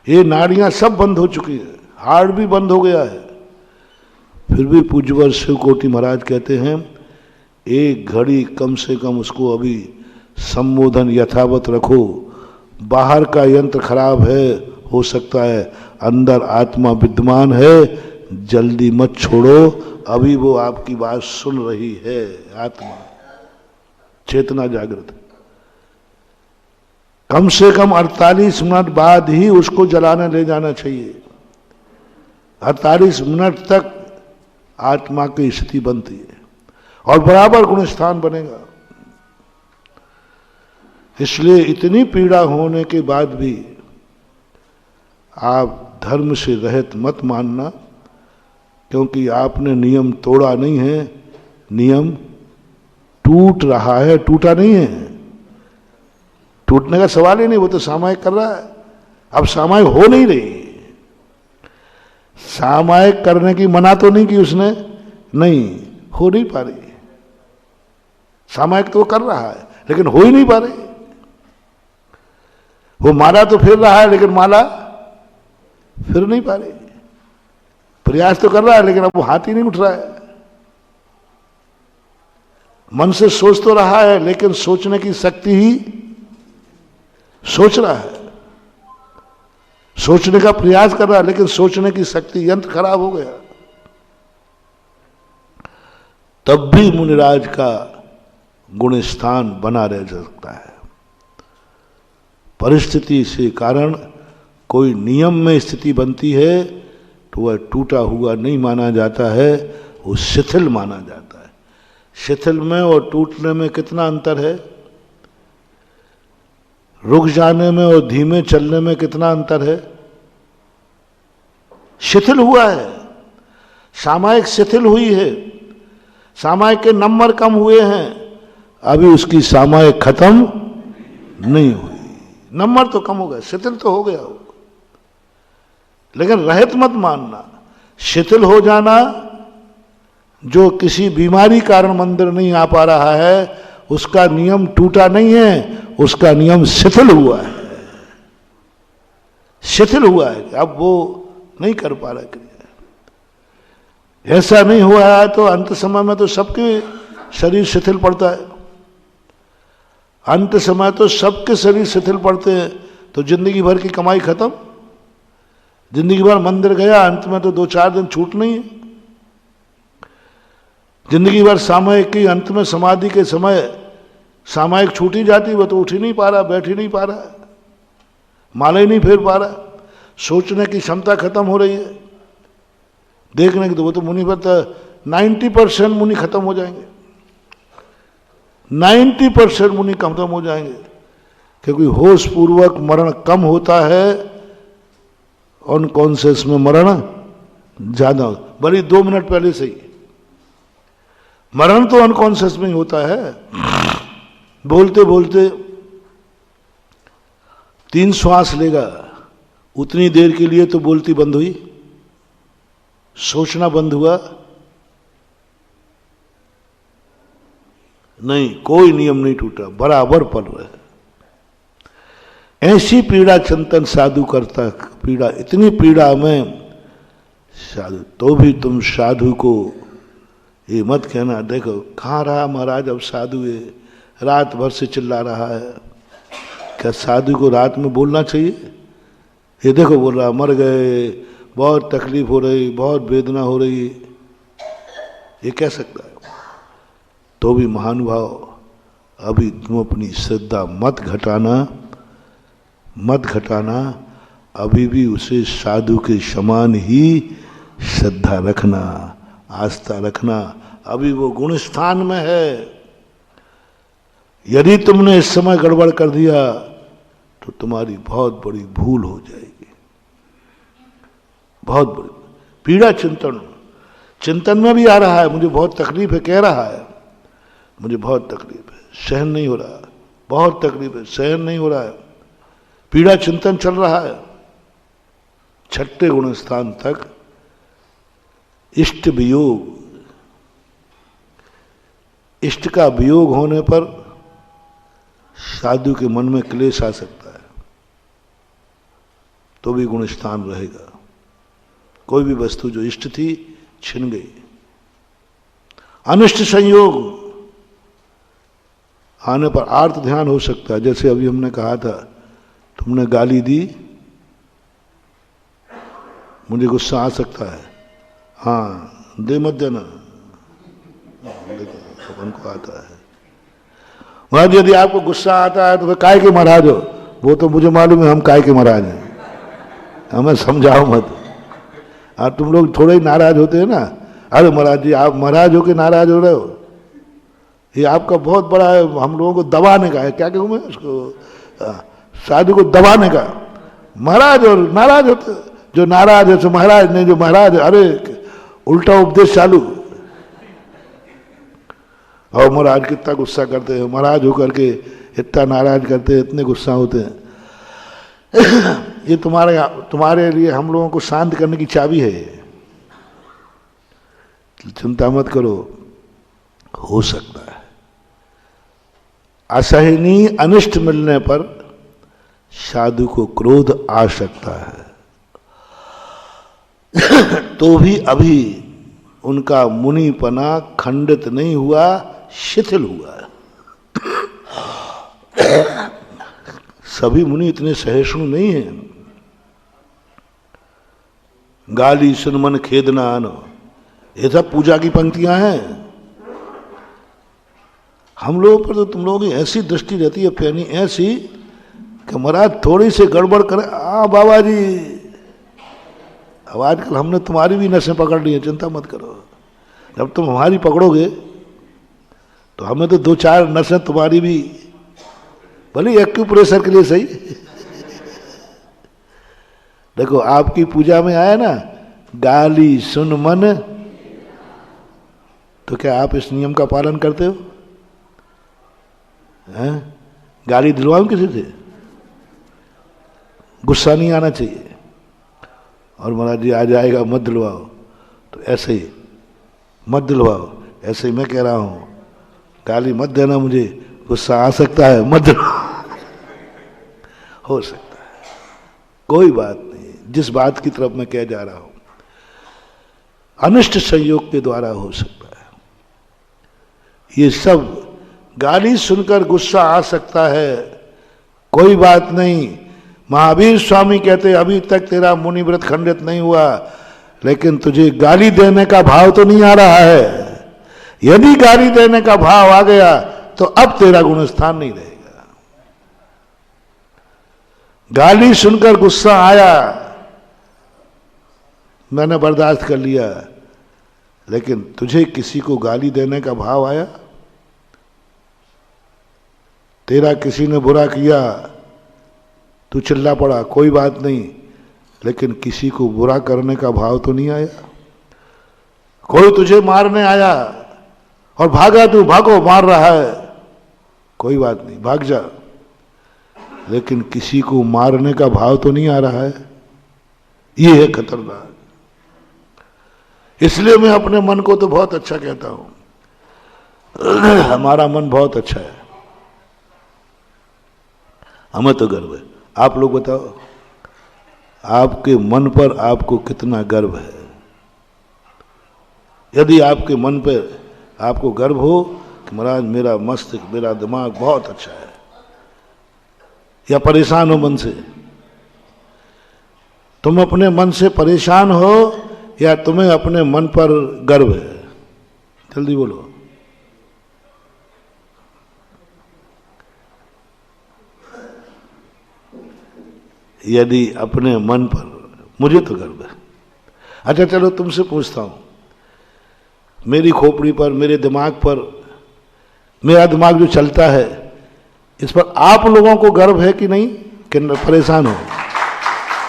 ये नाड़ियां सब बंद हो चुकी है, हार्ट भी बंद हो गया है। फिर भी पूज्यवर शिव कोटि महाराज कहते हैं, एक घड़ी कम से कम उसको अभी संबोधन यथावत रखो। बाहर का यंत्र खराब है, हो सकता है अंदर आत्मा विद्यमान है, जल्दी मत छोड़ो, अभी वो आपकी बात सुन रही है। आत्मा चेतना जागृत है। कम से कम 48 मिनट बाद ही उसको जलाने ले जाना चाहिए। 48 मिनट तक आत्मा की स्थिति बनती है और बराबर गुण स्थान बनेगा। इसलिए इतनी पीड़ा होने के बाद भी आप धर्म से रहित मत मानना, क्योंकि आपने नियम तोड़ा नहीं है, नियम टूट रहा है, टूटा नहीं है। टूटने का सवाल ही नहीं, वो तो सामायिक कर रहा है। अब सामायिक हो नहीं रही। सामायिक करने की मना तो नहीं की उसने, नहीं, हो नहीं पा रही। सामायिक तो कर रहा है, लेकिन हो ही नहीं पा रही। वो माला तो फिर रहा है, लेकिन माला फिर नहीं पा रही। प्रयास तो कर रहा है, लेकिन अब वो हाथ ही नहीं उठ रहा है। मन से सोच तो रहा है, लेकिन सोचने की शक्ति ही, सोच रहा है, सोचने का प्रयास कर रहा है, लेकिन सोचने की शक्ति, यंत्र खराब हो गया। तब भी मुनिराज का गुण स्थान बना रह सकता है। परिस्थिति से कारण कोई नियम में स्थिति बनती है, तो वह टूटा हुआ नहीं माना जाता है, वो शिथिल माना जाता है। शिथिल में और टूटने में कितना अंतर है? रुक जाने में और धीमे चलने में कितना अंतर है? शिथिल हुआ है, सामायिक शिथिल हुई है, सामायिक के नंबर कम हुए हैं, अभी उसकी सामायिक खत्म नहीं हुई। नंबर तो कम हो गया, शिथिल तो हो गया हो, लेकिन रहित मत मानना। शिथिल हो जाना, जो किसी बीमारी कारण मंदिर नहीं आ पा रहा है, उसका नियम टूटा नहीं है, उसका नियम शिथिल हुआ है। शिथिल हुआ है, अब वो नहीं कर पा रहा क्रिया। ऐसा नहीं हुआ है तो अंत समय में तो सबके शरीर शिथिल पड़ता है। अंत समय तो सबके शरीर शिथिल पड़ते हैं, तो जिंदगी भर की कमाई खत्म। जिंदगी भर मंदिर गया, अंत में तो 2-4 दिन छूट नहीं है। जिंदगी भर सामयिक की, अंत में समाधि के समय सामयिक छूटी जाती, वो तो उठ ही नहीं पा रहा, बैठ ही नहीं पा रहा, माला ही नहीं फेर पा रहा, सोचने की क्षमता खत्म हो रही है। देखने की तो वो तो मुनि पर 90% मुनि खत्म हो जाएंगे, 90% मुनि खत्म हो जाएंगे, क्योंकि होश पूर्वक मरण कम होता है, अनकॉन्शियस में मरण ज्यादा, भले 2 मिनट पहले से ही मरण तो अनकॉन्शियस में ही होता है। बोलते बोलते 3 श्वास लेगा, उतनी देर के लिए तो बोलती बंद हुई, सोचना बंद हुआ नहीं, कोई नियम नहीं टूटा, बराबर पड़ रहे हैं। ऐसी पीड़ा चिंतन साधु करता, पीड़ा, इतनी पीड़ा में साधु, तो भी तुम साधु को ये मत कहना देखो कहाँ रहा महाराज, अब साधु है, रात भर से चिल्ला रहा है। क्या साधु को रात में बोलना चाहिए? ये देखो बोल रहा मर गए, बहुत तकलीफ हो रही, बहुत वेदना हो रही, ये कह सकता है? तो भी महानुभाव, अभी तुम अपनी श्रद्धा मत घटाना, अभी भी उसे साधु के समान ही श्रद्धा रखना, आस्था रखना, अभी वो गुण स्थान में है। यदि तुमने इस समय गड़बड़ कर दिया तो तुम्हारी बहुत बड़ी भूल हो जाएगी, बहुत बड़ी पीड़ा। चिंतन में भी आ रहा है, मुझे बहुत तकलीफ है, कह रहा है मुझे बहुत तकलीफ है, सहन नहीं हो रहा, बहुत तकलीफ है, सहन नहीं हो रहा है, पीड़ा चिंतन चल रहा है। 6ठे गुण स्थान तक इष्ट वियोग, इष्ट का वियोग होने पर साधु के मन में क्लेश आ सकता है, तो भी गुण स्थान रहेगा। कोई भी वस्तु जो इष्ट थी छिन गई। अनिष्ट संयोग आने पर आर्त ध्यान हो सकता है, जैसे अभी हमने कहा था, तुमने गाली दी, मुझे गुस्सा आ सकता है, हाँ दे मत देना, अपन को आता है। महाराज यदि आपको गुस्सा आता है तो फिर काय के महाराज हो? वो तो मुझे मालूम है हम काय के महाराज हैं, हमें समझाओ मत। और तुम लोग थोड़े ही नाराज होते हैं ना, अरे महाराज जी आप महाराज हो के नाराज हो रहे हो, ये आपका बहुत बड़ा है, हम लोगों को दबाने का है, क्या कहूँ मैं उसको, साधु को दबाने का। महाराज और नाराज होते, जो नाराज है सो महाराज नहीं, जो महाराज है, अरे उल्टा उपदेश चालू। और महाराज कितना गुस्सा करते हैं, महाराज होकर के इतना नाराज करते हैं, इतने गुस्सा होते हैं। ये तुम्हारे लिए हम लोगों को शांत करने की चाबी है। चिंता मत करो, हो सकता है असहनीय अनिष्ट मिलने पर साधु को क्रोध आ सकता है, तो भी अभी उनका मुनिपना खंडित नहीं हुआ, शिथिल हुआ। सभी मुनि इतने सहिष्णु नहीं हैं। गाली सुन मन खेदना आनो, ये सब पूजा की पंक्तियां हैं। हम लोगों पर तो तुम लोगों की ऐसी दृष्टि रहती है पैनी, ऐसी कि महाराज थोड़ी सी गड़बड़ करे, बाबा जी अब आजकल हमने तुम्हारी भी नसें पकड़ ली हैं, चिंता मत करो। जब तुम हमारी पकड़ोगे तो हमें तो 2-4 नसें तुम्हारी भी, भले एक्यूप्रेशर के लिए सही। देखो आपकी पूजा में आया ना, गाली सुन मन, तो क्या आप इस नियम का पालन करते हो? हैं? गाली दिलवाऊं किसी से? गुस्सा नहीं आना चाहिए। और महाराज जी आ जाएगा मत दिलवाओ, तो ऐसे ही मत दिलवाओ। ऐसे ही मैं कह रहा हूं, गाली मत देना मुझे, गुस्सा आ सकता है, मत दिलवाओ। हो सकता है, कोई बात नहीं। जिस बात की तरफ मैं कह जा रहा हूं, अनिष्ट संयोग के द्वारा हो सकता है। ये सब गाली सुनकर गुस्सा आ सकता है, कोई बात नहीं। महावीर स्वामी कहते अभी तक तेरा मुनि व्रत खंडित नहीं हुआ, लेकिन तुझे गाली देने का भाव तो नहीं आ रहा है। यदि गाली देने का भाव आ गया तो अब तेरा गुणस्थान नहीं रहेगा। गाली सुनकर गुस्सा आया, मैंने बर्दाश्त कर लिया, लेकिन तुझे किसी को गाली देने का भाव आया, तेरा किसी ने बुरा किया, तू चिल्ला पड़ा, कोई बात नहीं, लेकिन किसी को बुरा करने का भाव तो नहीं आया। कोई तुझे मारने आया और भागा, तू भागो, मार रहा है, कोई बात नहीं, भाग जा, लेकिन किसी को मारने का भाव तो नहीं आ रहा है। ये है खतरनाक। इसलिए मैं अपने मन को तो बहुत अच्छा कहता हूं। हमारा मन बहुत अच्छा है, हमें तो गर्व है। आप लोग बताओ, आपके मन पर आपको कितना गर्व है? यदि आपके मन पर आपको गर्व हो कि महाराज मेरा मस्तिष्क, मेरा दिमाग बहुत अच्छा है, या परेशान हो मन से, तुम अपने मन से परेशान हो या तुम्हें अपने मन पर गर्व है? जल्दी बोलो। यदि अपने मन पर, मुझे तो गर्व है। अच्छा चलो तुमसे पूछता हूं, मेरी खोपड़ी पर, मेरे दिमाग पर, मेरा दिमाग जो चलता है, इस पर आप लोगों को गर्व है कि नहीं? कि परेशान हो?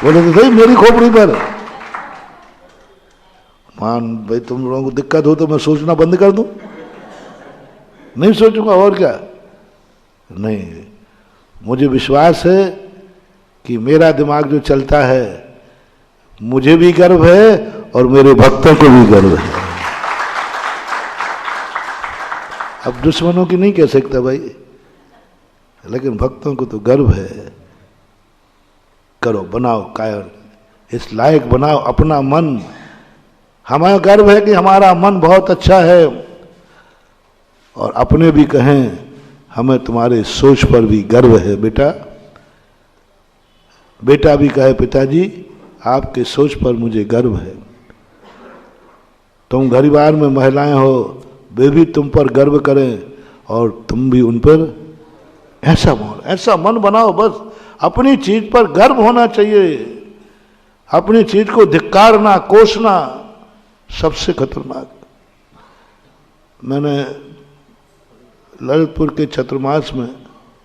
बोले तो सही, मेरी खोपड़ी पर। मान भाई तुम लोगों को दिक्कत हो तो मैं सोचना बंद कर दूं? नहीं सोचूंगा, और क्या? नहीं, मुझे विश्वास है कि मेरा दिमाग जो चलता है, मुझे भी गर्व है और मेरे भक्तों को भी गर्व है। अब दुश्मनों की नहीं कह सकता भाई, लेकिन भक्तों को तो गर्व है। करो, बनाओ कायर, इस लायक बनाओ अपना मन। हमें गर्व है कि हमारा मन बहुत अच्छा है, और अपने भी कहें हमें तुम्हारे सोच पर भी गर्व है बेटा। बेटा भी कहे पिताजी आपके सोच पर मुझे गर्व है। तुम परिवार में महिलाएं हो, वे भी तुम पर गर्व करें और तुम भी उन पर। ऐसा मन बनाओ, बस अपनी चीज पर गर्व होना चाहिए। अपनी चीज को धिक्कारना, कोसना सबसे खतरनाक। मैंने ललितपुर के चतुर्मास में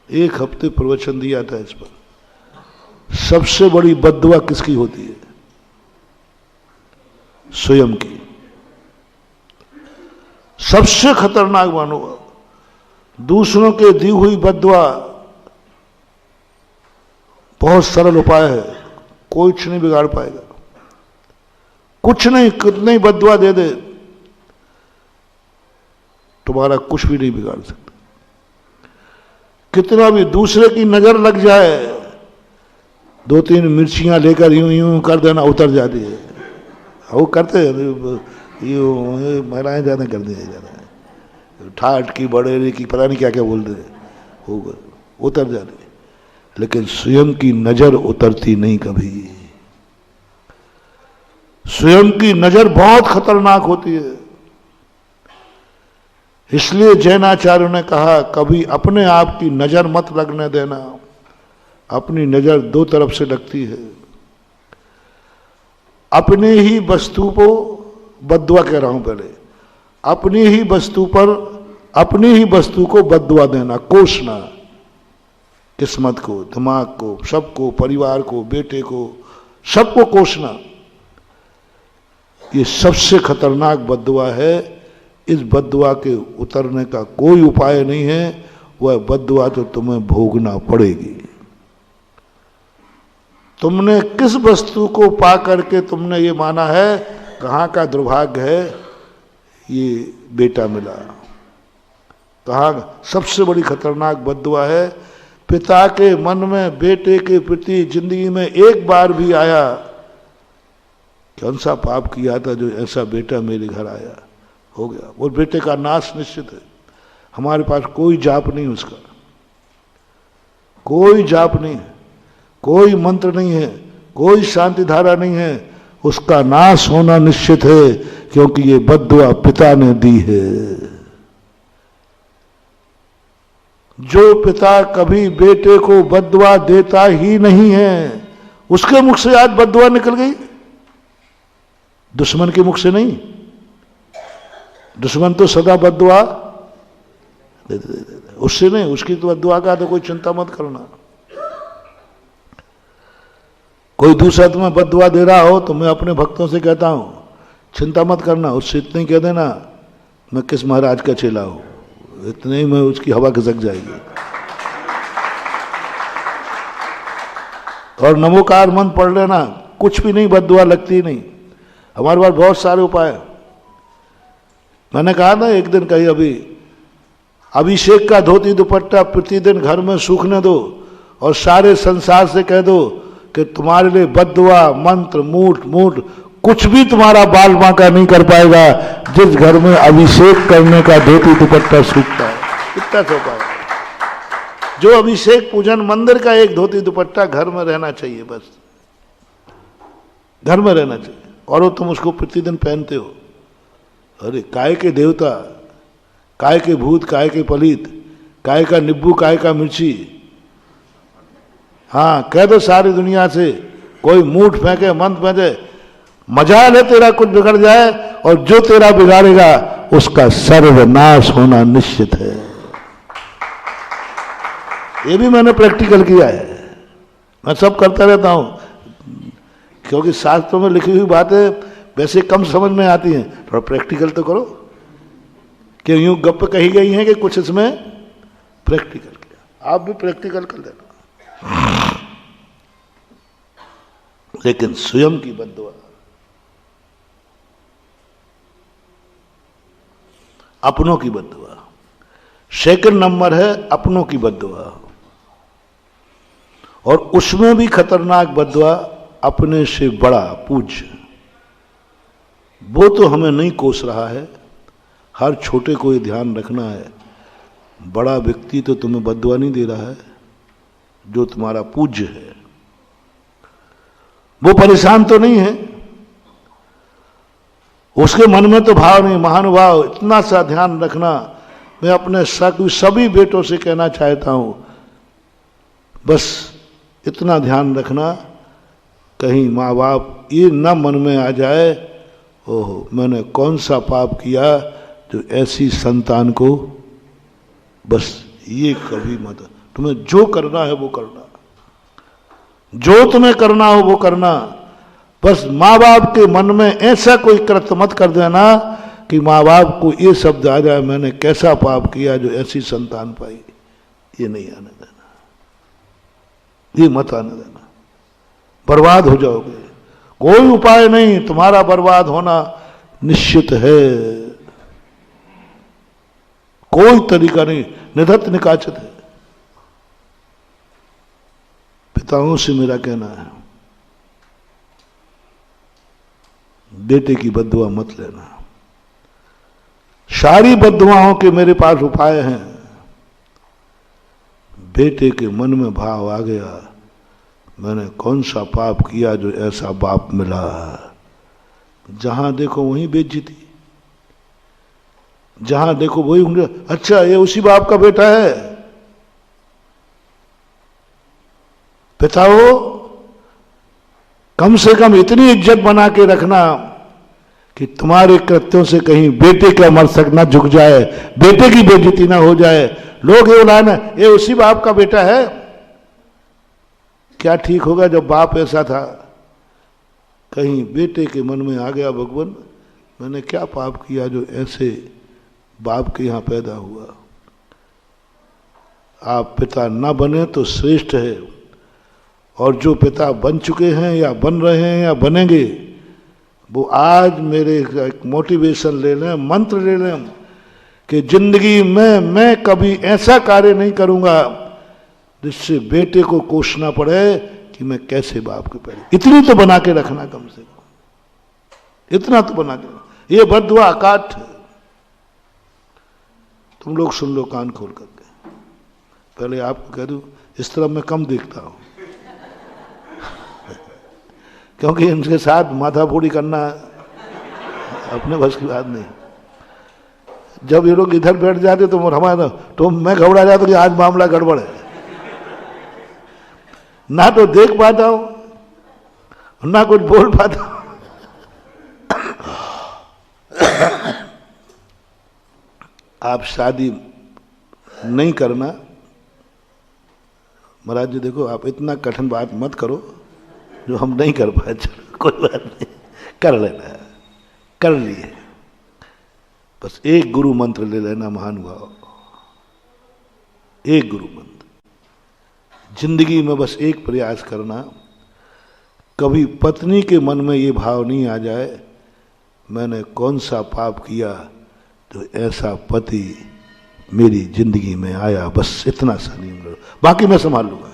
1 हफ्ते प्रवचन दिया था इस पर। सबसे बड़ी बद्दुआ किसकी होती है? स्वयं की। सबसे खतरनाक मानो, दूसरों के दी हुई बद्दुआ बहुत सरल उपाय है, कोई कुछ नहीं बिगाड़ पाएगा। कुछ नहीं, कितनी बद्दुआ दे दे, तुम्हारा कुछ भी नहीं बिगाड़ सकता। कितना भी दूसरे की नजर लग जाए, 2-3 मिर्चियां लेकर यूं यूं कर देना, उतर जाती है। वो करते यूं, महिलाएं ज्यादा कर दी ज्यादा, ठाट की, बड़ेरी की, पता नहीं क्या क्या बोल रहे, वो उतर जाती। लेकिन स्वयं की नजर उतरती नहीं कभी। स्वयं की नजर बहुत खतरनाक होती है। इसलिए जैनाचार्यों ने कहा कभी अपने आप की नजर मत लगने देना। अपनी नजर 2 तरफ से लगती है। अपने ही वस्तु को बद्दुआ कह रहा हूं पहले, अपनी ही वस्तु पर अपनी ही वस्तु को बद्दुआ देना, कोसना, किस्मत को, दिमाग को, सबको, परिवार को, बेटे को, सबको कोसना, ये सबसे खतरनाक बद्दुआ है। इस बद्दुआ के उतरने का कोई उपाय नहीं है, वह बद्दुआ तो तुम्हें भोगना पड़ेगी। तुमने किस वस्तु को पा करके तुमने ये माना है कहाँ का दुर्भाग्य है ये बेटा मिला, कहाँ सबसे बड़ी खतरनाक बद्दुआ है। पिता के मन में बेटे के प्रति जिंदगी में एक बार भी आया, कौन सा पाप किया था जो ऐसा बेटा मेरे घर आया, हो गया, वो बेटे का नाश निश्चित है। हमारे पास कोई जाप नहीं, उसका कोई जाप नहीं है, कोई मंत्र नहीं है, कोई शांति धारा नहीं है, उसका नाश होना निश्चित है, क्योंकि ये बद्दुआ पिता ने दी है। जो पिता कभी बेटे को बद्दुआ देता ही नहीं है, उसके मुख से आज बद्दुआ निकल गई, दुश्मन के मुख से नहीं। दुश्मन तो सदा बद्दुआ उससे नहीं, उसकी तो बद्दुआ का तो कोई चिंता मत करना। कोई दूसरा तुम्हें बद्दुआ दे रहा हो तो मैं अपने भक्तों से कहता हूं चिंता मत करना, उससे इतने ही कह देना मैं किस महाराज का चेला हूं, इतने ही में उसकी हवा खिसक जाएगी। और नमोकार मंत्र पढ़ लेना, कुछ भी नहीं, बद्दुआ लगती नहीं। हमारे पास बहुत सारे उपाय। मैंने कहा ना एक दिन कही, अभी अभिषेक का धोती दुपट्टा प्रतिदिन घर में सूखने दो और सारे संसार से कह दो कि तुम्हारे लिए बद्दुआ मंत्र मूठ मूठ कुछ भी तुम्हारा बाल बांका नहीं कर पाएगा जिस घर में अभिषेक करने का धोती दुपट्टा सूखता है। कितना सोपा है। जो अभिषेक पूजन मंदिर का एक धोती दुपट्टा घर में रहना चाहिए, बस घर में रहना चाहिए, और वो तुम उसको प्रतिदिन पहनते हो। अरे काय के देवता, काय के भूत, काय के पलीत, काय का नींबू, काय का मिर्ची, हाँ कह दो सारी दुनिया से, कोई मूठ फेंके मंत्र फेंके, मजाल है तेरा कुछ बिगड़ जाए, और जो तेरा बिगाड़ेगा उसका सर्वनाश होना निश्चित है। ये भी मैंने प्रैक्टिकल किया है, मैं सब करता रहता हूं, क्योंकि शास्त्रों में लिखी हुई बातें वैसे कम समझ में आती हैं, थोड़ा प्रैक्टिकल तो करो। कि यूं गप कही गई हैं कि कुछ इसमें प्रैक्टिकल किया, आप भी प्रैक्टिकल कर लेना। लेकिन स्वयं की बद्दुआ, अपनों की बद्दुआ, सेकंड नंबर है अपनों की बद्दुआ, और उसमें भी खतरनाक बद्दुआ अपने से बड़ा पूज्य, वो तो हमें नहीं कोस रहा है। हर छोटे को ये ध्यान रखना है, बड़ा व्यक्ति तो तुम्हें बद्दुआ नहीं दे रहा है, जो तुम्हारा पूज्य है वो परेशान तो नहीं है, उसके मन में तो भाव नहीं। महानुभाव, इतना सा ध्यान रखना। मैं अपने सभी बेटों से कहना चाहता हूं, बस इतना ध्यान रखना, कहीं माँ बाप ये न मन में आ जाए ओहो मैंने कौन सा पाप किया जो ऐसी संतान को, बस ये कभी मत। तुम्हें जो करना है वो करना, जो तुम्हें करना हो वो करना, बस माँ बाप के मन में ऐसा कोई कृत्य मत कर देना कि माँ बाप को ये शब्द आ जाए मैंने कैसा पाप किया जो ऐसी संतान पाई। ये नहीं आने देना, ये मत आने देना, बर्बाद हो जाओगे। कोई उपाय नहीं, तुम्हारा बर्बाद होना निश्चित है, कोई तरीका नहीं, निधत निकाचित है। पिताओं से मेरा कहना है, बेटे की बद्दुआ मत लेना। सारी बद्दुआओं के मेरे पास उपाय हैं। बेटे के मन में भाव आ गया मैंने कौन सा पाप किया जो ऐसा बाप मिला, जहां देखो वहीं बेइज्जती, जहां देखो वही होंगे, अच्छा ये उसी बाप का बेटा है। पिता हो कम से कम इतनी इज्जत बना के रखना कि तुम्हारे कृत्यों से कहीं बेटे का मस्तक ना झुक जाए, बेटे की बेइज्जती ना हो जाए, लोग ये बुलाना ये उसी बाप का बेटा है। क्या ठीक होगा जब बाप ऐसा था, कहीं बेटे के मन में आ गया भगवान मैंने क्या पाप किया जो ऐसे बाप के यहां पैदा हुआ। आप पिता ना बने तो श्रेष्ठ है, और जो पिता बन चुके हैं या बन रहे हैं या बनेंगे, वो आज मेरे एक मोटिवेशन ले लें, मंत्र ले लें कि जिंदगी में मैं कभी ऐसा कार्य नहीं करूंगा जिससे बेटे को कोसना पड़े कि मैं कैसे बाप के पैर। इतनी तो बना के रखना, कम से कम इतना तो बना के। ये बद्दुआ अकाट है। तुम लोग सुन लो कान खोल करके। पहले आपको कह दूं, इस तरह मैं कम देखता हूं क्योंकि इनके साथ माथाफोड़ी करना अपने बस की बात नहीं। जब ये लोग इधर बैठ जाते तो हमारा तो मैं घबरा जाता कि आज मामला गड़बड़ है। ना तो देख पाता हूं ना कुछ बोल पाता हूं। आप शादी नहीं करना, महाराज जी देखो आप इतना कठिन बात मत करो जो हम नहीं कर पाए। चलो कोई बात नहीं, कर लेना, कर लिए। बस एक गुरु मंत्र ले लेना महानुभाव, एक गुरु मंत्र। जिंदगी में बस एक प्रयास करना, कभी पत्नी के मन में ये भाव नहीं आ जाए मैंने कौन सा पाप किया तो ऐसा पति मेरी जिंदगी में आया। बस इतना सा नियम लो, बाकी मैं संभाल लूंगा,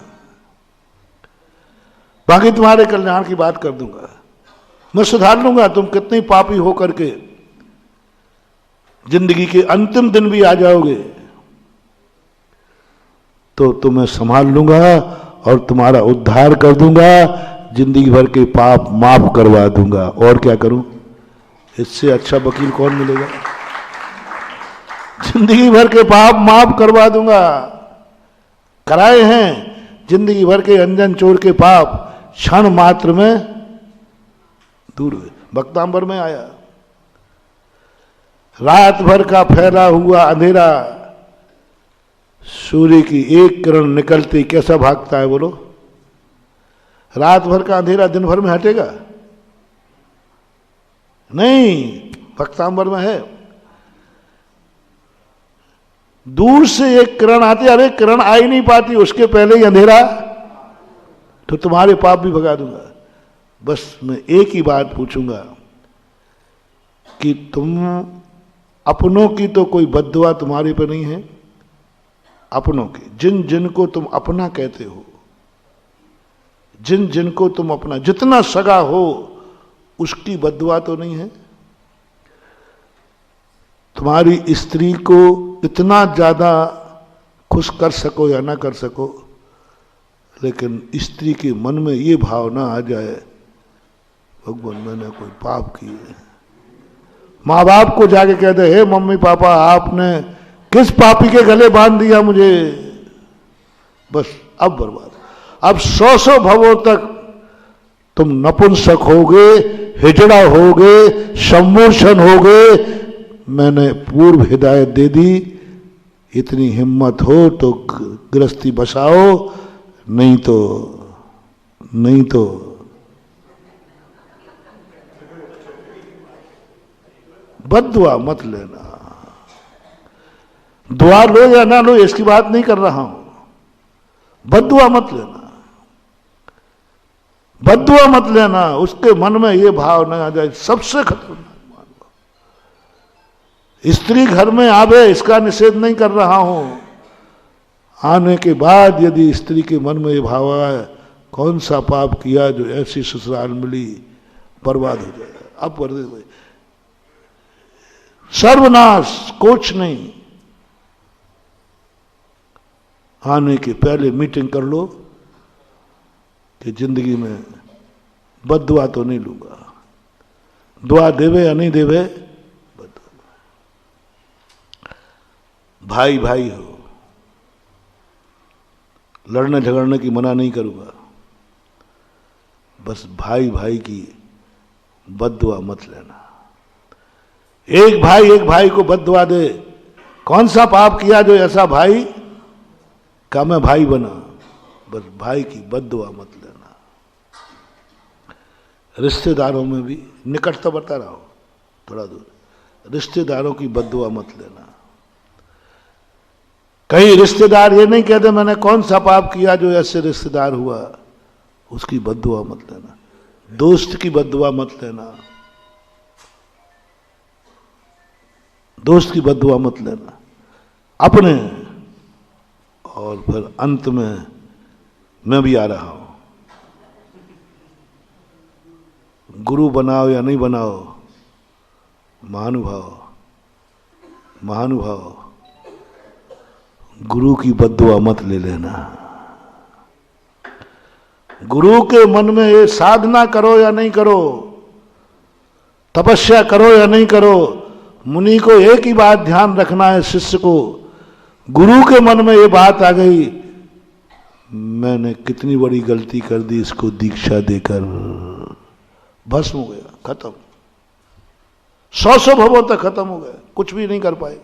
बाकी तुम्हारे कल्याण की बात कर दूंगा, मैं सुधार लूंगा। तुम कितने पापी हो करके जिंदगी के अंतिम दिन भी आ जाओगे तो तुम्हें संभाल लूंगा और तुम्हारा उद्धार कर दूंगा, जिंदगी भर के पाप माफ करवा दूंगा। और क्या करूं, इससे अच्छा वकील कौन मिलेगा। जिंदगी भर के पाप माफ करवा दूंगा। कराए हैं जिंदगी भर के अंजन चोर के पाप, क्षण मात्र में दूर हुए। भक्तांबर में आया, रात भर का फैला हुआ अंधेरा, सूर्य की एक किरण निकलती कैसा भागता है बोलो। रात भर का अंधेरा दिन भर में हटेगा नहीं, भक्तांबर में है। दूर से एक किरण आती, अरे किरण आ ही नहीं पाती, उसके पहले ही अंधेरा, तो तुम्हारे पाप भी भगा दूंगा। बस मैं एक ही बात पूछूंगा कि तुम अपनों की तो कोई बद्दुआ तुम्हारे पे नहीं है। अपनों की, जिन जिन को तुम अपना कहते हो, जिन जिन को तुम अपना, जितना सगा हो उसकी बद्दुआ तो नहीं है। तुम्हारी स्त्री को इतना ज्यादा खुश कर सको या ना कर सको, लेकिन स्त्री के मन में ये भाव ना आ जाए भगवान मैंने कोई पाप किए। माँ बाप को जाके कह दे, हे मम्मी पापा आपने किस पापी के गले बांध दिया मुझे, बस अब बर्बाद। अब 100 भवों तक तुम नपुंसक होगे, हिजड़ा होगे, सम्मोषण होगे। मैंने पूर्व हिदायत दे दी, इतनी हिम्मत हो तो गृहस्थी बसाओ, नहीं तो बद्दुआ मत लेना। दुआ लो या ना लो इसकी बात नहीं कर रहा हूं, बद्दुआ मत लेना, बद्दुआ मत लेना। उसके मन में ये भाव न आ जाए, सबसे खतरनाक। स्त्री घर में आवे इसका निषेध नहीं कर रहा हूं, आने के बाद यदि स्त्री के मन में ये भाव आए कौन सा पाप किया जो ऐसी ससुराल मिली, बर्बाद हो जाएगा। अब भाई सर्वनाश, कुछ नहीं। आने के पहले मीटिंग कर लो कि जिंदगी में बद्दुआ तो नहीं लूंगा, दुआ देवे या नहीं देवे, भाई भाई हो, लड़ने झगड़ने की मना नहीं करूंगा। बस भाई भाई की बद्दुआ मत लेना। एक भाई को बद्दुआ दे, कौन सा पाप किया जो ऐसा भाई का मैं भाई बना, बस भाई की बद्दुआ मत लेना। रिश्तेदारों में भी, निकट तो बता रहा हूं, थोड़ा दूर, रिश्तेदारों की बद्दुआ मत लेना। कई रिश्तेदार ये नहीं कहते मैंने कौन सा पाप किया जो ऐसे रिश्तेदार हुआ, उसकी बद्दुआ मत लेना। दोस्त की बद्दुआ मत लेना, दोस्त की बद्दुआ मत लेना अपने। और फिर अंत में मैं भी आ रहा हूं, गुरु बनाओ या नहीं बनाओ, महानुभाव गुरु की बद्दुआ मत ले लेना। गुरु के मन में ये साधना करो या नहीं करो, तपस्या करो या नहीं करो, मुनि को एक ही बात ध्यान रखना है, शिष्य को, गुरु के मन में ये बात आ गई मैंने कितनी बड़ी गलती कर दी इसको दीक्षा देकर, भस्म हो गया, खत्म। 100 भवों तक खत्म हो गए, कुछ भी नहीं कर पाए,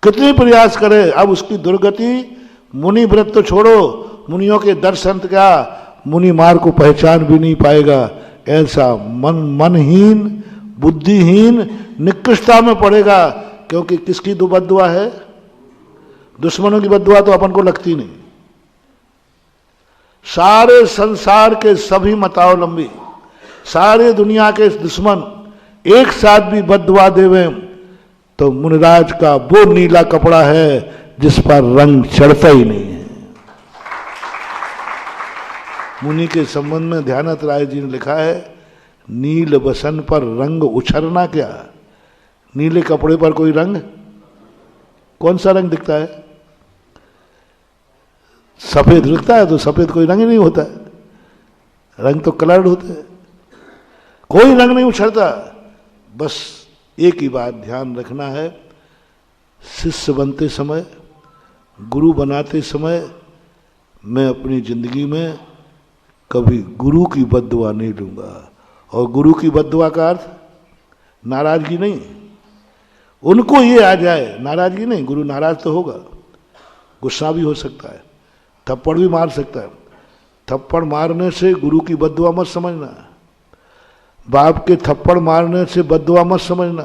कितनी प्रयास करे। अब उसकी दुर्गति, मुनि व्रत तो छोड़ो, मुनियों के दर्शन क्या, मुनि मार्ग को पहचान भी नहीं पाएगा। ऐसा मनहीन, बुद्धिहीन, निकृष्टता में पड़ेगा। क्योंकि किसकी बद्दुआ है? दुश्मनों की बद्दुआ तो अपन को लगती नहीं। सारे संसार के सभी मतावलंबी, सारे दुनिया के दुश्मन एक साथ भी बद्दुआ देवे तो मुनिराज का वो नीला कपड़ा है जिस पर रंग चढ़ता ही नहीं है। मुनि के संबंध में ध्यानत राय जी ने लिखा है, नील बसन पर रंग उछरना क्या, नीले कपड़े पर कोई रंग, कौन सा रंग दिखता है? सफेद दिखता है तो सफेद कोई रंग ही नहीं होता है, रंग तो कलर्ड होते हैं, कोई रंग नहीं उछलता। बस एक ही बात ध्यान रखना है, शिष्य बनते समय, गुरु बनाते समय मैं अपनी जिंदगी में कभी गुरु की बद्दुआ नहीं लूंगा। और गुरु की बद्दुआ का अर्थ नाराजगी नहीं, उनको ये आ जाए, नाराजगी नहीं, गुरु नाराज तो होगा, गुस्सा भी हो सकता है, थप्पड़ भी मार सकता है। थप्पड़ मारने से गुरु की बद्दुआ मत समझना, बाप के थप्पड़ मारने से बद्दुआ मत समझना।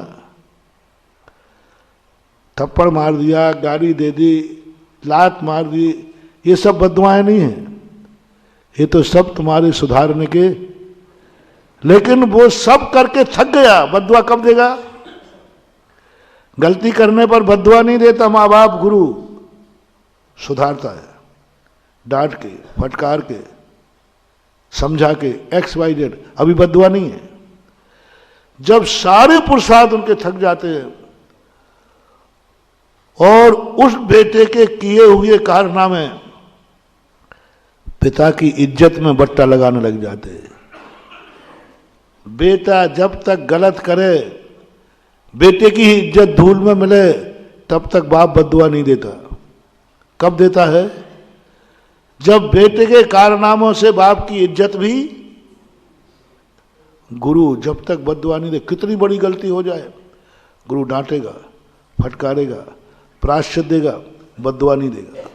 थप्पड़ मार दिया, गाली दे दी, लात मार दी, ये सब बद्दुआएं नहीं है, ये तो सब तुम्हारे सुधारने के। लेकिन वो सब करके थक गया, बद्दुआ कब देगा? गलती करने पर बद्दुआ नहीं देता माँ बाप, गुरु सुधारता है, डांट के, फटकार के, समझा के, XYZ। अभी बद्दुआ नहीं है। जब सारे पुरुषार्थ उनके थक जाते हैं और उस बेटे के किए हुए कारनामे पिता की इज्जत में बट्टा लगाने लग जाते हैं। बेटा जब तक गलत करे, बेटे की इज्जत धूल में मिले, तब तक बाप बद्दुआ नहीं देता। कब देता है? जब बेटे के कारनामों से बाप की इज्जत भी, गुरु जब तक बद्दुआ नहीं दे, कितनी बड़ी गलती हो जाए, गुरु डांटेगा, फटकारेगा, प्रायश्चित देगा, बद्दुआ नहीं देगा,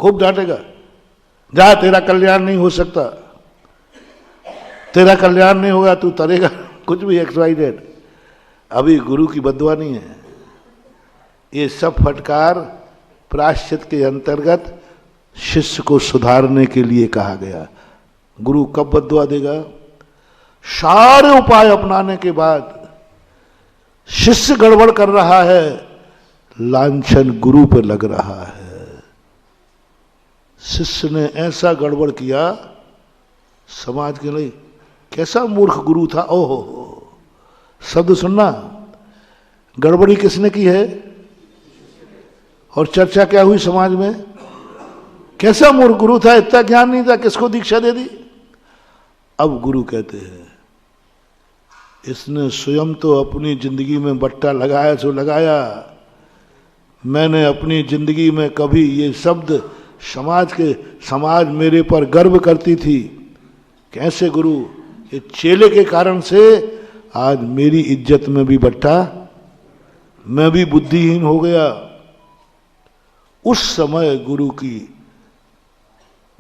खूब डांटेगा, जा तेरा कल्याण नहीं हो सकता, तेरा कल्याण नहीं होगा, तू तरेगा, कुछ भी XYZ। अभी गुरु की बद्दुआ नहीं है। ये सब फटकार प्रायश्चित के अंतर्गत शिष्य को सुधारने के लिए कहा गया। गुरु कब बद्दुआ देगा? सारे उपाय अपनाने के बाद शिष्य गड़बड़ कर रहा है, लांछन गुरु पर लग रहा है। शिष्य ने ऐसा गड़बड़ किया, समाज के लिए कैसा मूर्ख गुरु था। ओहो, शब्द सुनना, गड़बड़ी किसने की है और चर्चा क्या हुई समाज में? कैसा मूर्ख गुरु था, इतना ज्ञान नहीं था, किसको दीक्षा दे दी। अब गुरु कहते हैं इसने स्वयं तो अपनी जिंदगी में बट्टा लगाया सो लगाया, मैंने अपनी जिंदगी में कभी ये शब्द समाज मेरे पर गर्व करती थी। कैसे गुरु? ये चेले के कारण से आज मेरी इज्जत में भी बट्टा, मैं भी बुद्धिहीन हो गया। उस समय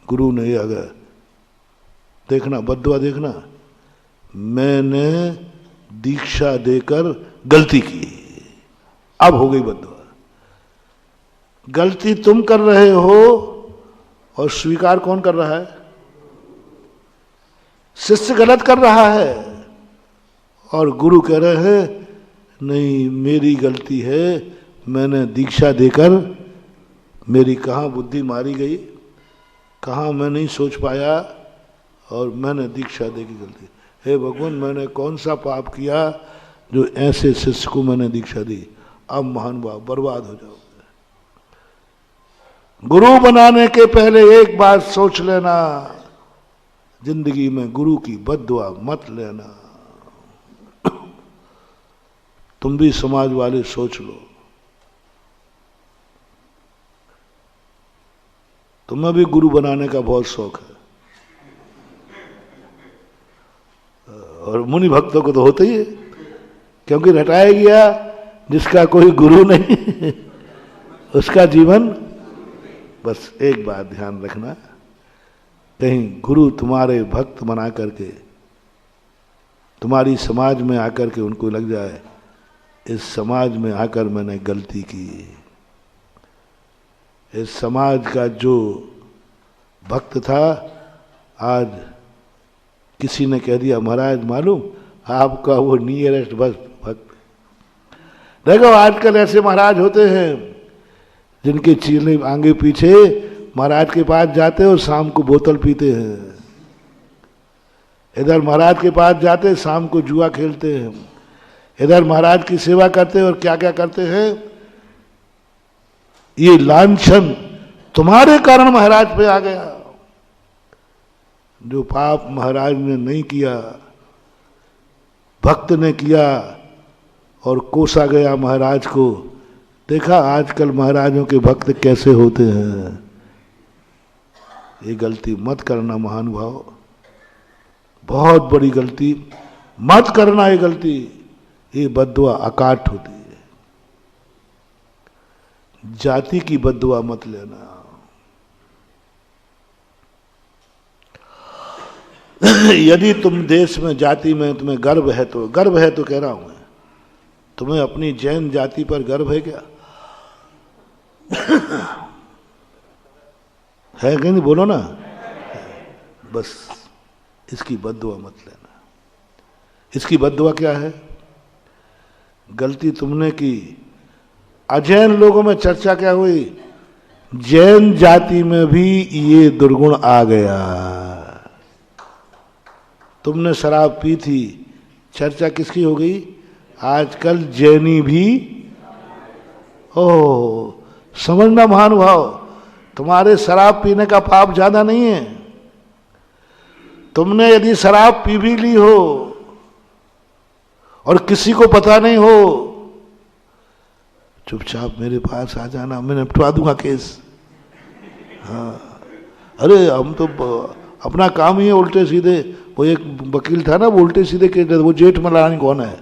गुरु ने अगर देखना, बद्दुआ देखना, मैंने दीक्षा देकर गलती की, अब हो गई बद्दुआ। गलती तुम कर रहे हो और स्वीकार कौन कर रहा है? शिष्य गलत कर रहा है और गुरु कह रहे हैं नहीं मेरी गलती है, मैंने दीक्षा देकर मेरी कहाँ बुद्धि मारी गई, कहाँ मैं नहीं सोच पाया और मैंने दीक्षा दे की गलती। हे भगवान, मैंने कौन सा पाप किया जो ऐसे शिष्य को मैंने दीक्षा दी? अब महान भाव बर्बाद हो जाओगे। गुरु बनाने के पहले एक बात सोच लेना, जिंदगी में गुरु की बद्दुआ मत लेना। तुम भी समाज वाले सोच लो, तुम्हें भी गुरु बनाने का बहुत शौक है और मुनि भक्तों को तो होता ही है, क्योंकि रटाया गया जिसका कोई गुरु नहीं उसका जीवन। बस एक बात ध्यान रखना, कहीं गुरु तुम्हारे भक्त बना करके तुम्हारी समाज में आकर के उनको लग जाए इस समाज में आकर मैंने गलती की, इस समाज का जो भक्त था आज किसी ने कह दिया महाराज मालूम आपका वो नियरेस्ट बस भक्त। देखो आजकल ऐसे महाराज होते हैं जिनके चीले आगे पीछे महाराज के पास जाते और शाम को बोतल पीते हैं, इधर महाराज के पास जाते शाम को जुआ खेलते हैं, इधर महाराज की सेवा करते और क्या क्या करते हैं। ये लांछन तुम्हारे कारण महाराज पे आ गया। जो पाप महाराज ने नहीं किया भक्त ने किया और कोसा गया महाराज को। देखा आजकल महाराजों के भक्त कैसे होते हैं। ये गलती मत करना महानुभाव, बहुत बड़ी गलती मत करना। ये गलती, ये बद्दुआ अकाट होती है। जाति की बद्दुआ मत लेना। यदि तुम देश में जाति में तुम्हें गर्व है तो कह रहा हूं मैं, तुम्हें अपनी जैन जाति पर गर्व है क्या? है कि नहीं? बोलो ना। बस इसकी बद्दुआ मत लेना। इसकी बद्दुआ क्या है? गलती तुमने की। अजैन लोगों में चर्चा क्या हुई? जैन जाति में भी ये दुर्गुण आ गया। तुमने शराब पी थी, चर्चा किसकी हो गई? आजकल जैनी भी। ओह, समझना महानुभाव, तुम्हारे शराब पीने का पाप ज्यादा नहीं है। तुमने यदि शराब पी भी ली हो और किसी को पता नहीं हो, चुपचाप मेरे पास आ जाना, मैं निपटवा दूंगा केस। हाँ, अरे हम तो अपना काम ही है उल्टे सीधे। वो एक वकील था ना, वो उल्टे सीधे केस देता। वो जेठ मलानी कौन है?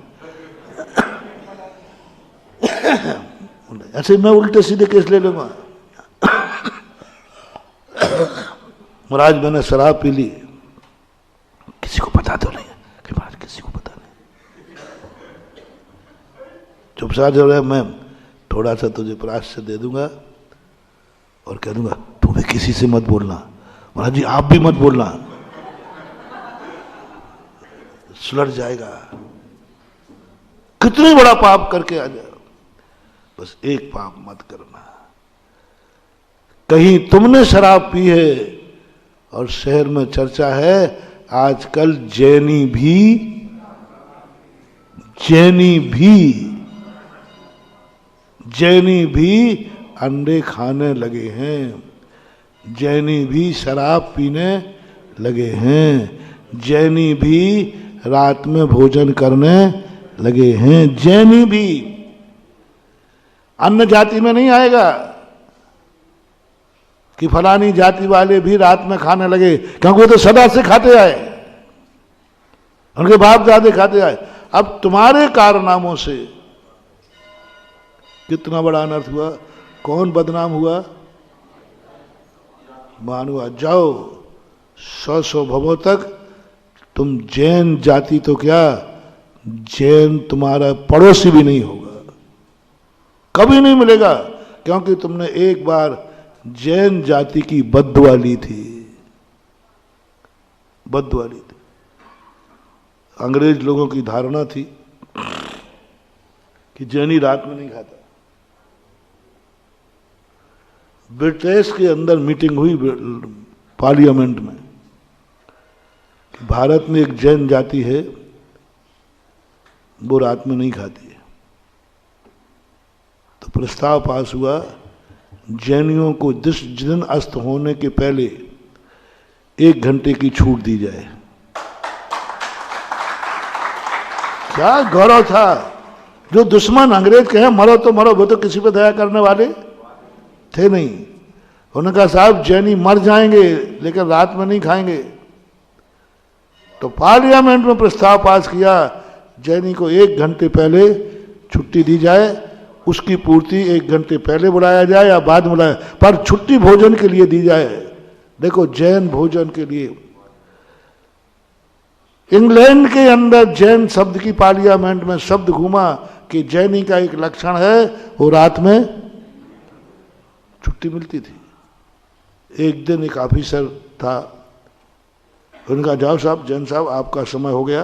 ऐसे मैं उल्टे सीधे केस ले लूंगा। महाराज मैंने शराब पी ली, किसी को पता तो नहीं कि महाराज किसी को पता नहीं। चुपचाप जो है मैं थोड़ा सा तुझे प्रायश्चित दे दूंगा और कह दूंगा तू भी किसी से मत बोलना। महाराज जी आप भी मत बोलना, सुलझ जाएगा। कितने बड़ा पाप करके आ जाओ, बस एक पाप मत करना। कहीं तुमने शराब पी है और शहर में चर्चा है आजकल जैनी भी अंडे खाने लगे हैं, जैनी भी शराब पीने लगे हैं, जैनी भी रात में भोजन करने लगे हैं। जैनी भी अन्य जाति में नहीं आएगा। कि फलानी जाति वाले भी रात में खाने लगे, क्योंकि वो तो सदा से खाते आए, उनके बाप दादे खाते आए। अब तुम्हारे कारनामों से कितना बड़ा अनर्थ हुआ, कौन बदनाम हुआ? मानवा जाओ 100 भवों तक तुम जैन जाति तो क्या, जैन तुम्हारा पड़ोसी भी नहीं होगा, कभी नहीं मिलेगा, क्योंकि तुमने एक बार जैन जाति की बद्दुआ ली थी, बद्दुआ ली थी। अंग्रेज लोगों की धारणा थी कि जैनी रात में नहीं खाता। ब्रिटिश के अंदर मीटिंग हुई पार्लियामेंट में कि भारत में एक जैन जाति है, वो रात में नहीं खाती है। तो प्रस्ताव पास हुआ, जैनियों को जिस दिन अस्त होने के पहले 1 घंटे की छूट दी जाए। क्या गौरव था! जो दुश्मन अंग्रेज कहे मरो तो मरो, वो तो किसी पे दया करने वाले थे नहीं। उन्होंने कहा साहब जैनी मर जाएंगे लेकिन रात में नहीं खाएंगे। तो पार्लियामेंट में प्रस्ताव पास किया, जैनी को 1 घंटे पहले छुट्टी दी जाए, उसकी पूर्ति 1 घंटे पहले बुलाया जाए या बाद में बुलाया, पर छुट्टी भोजन के लिए दी जाए। देखो जैन भोजन के लिए। इंग्लैंड के अंदर जैन शब्द की पार्लियामेंट में शब्द घूमा कि जैनी का एक लक्षण है वो रात में छुट्टी मिलती थी। एक दिन एक ऑफिसर था, उनका जाओ साहब, जैन साहब आपका समय हो गया,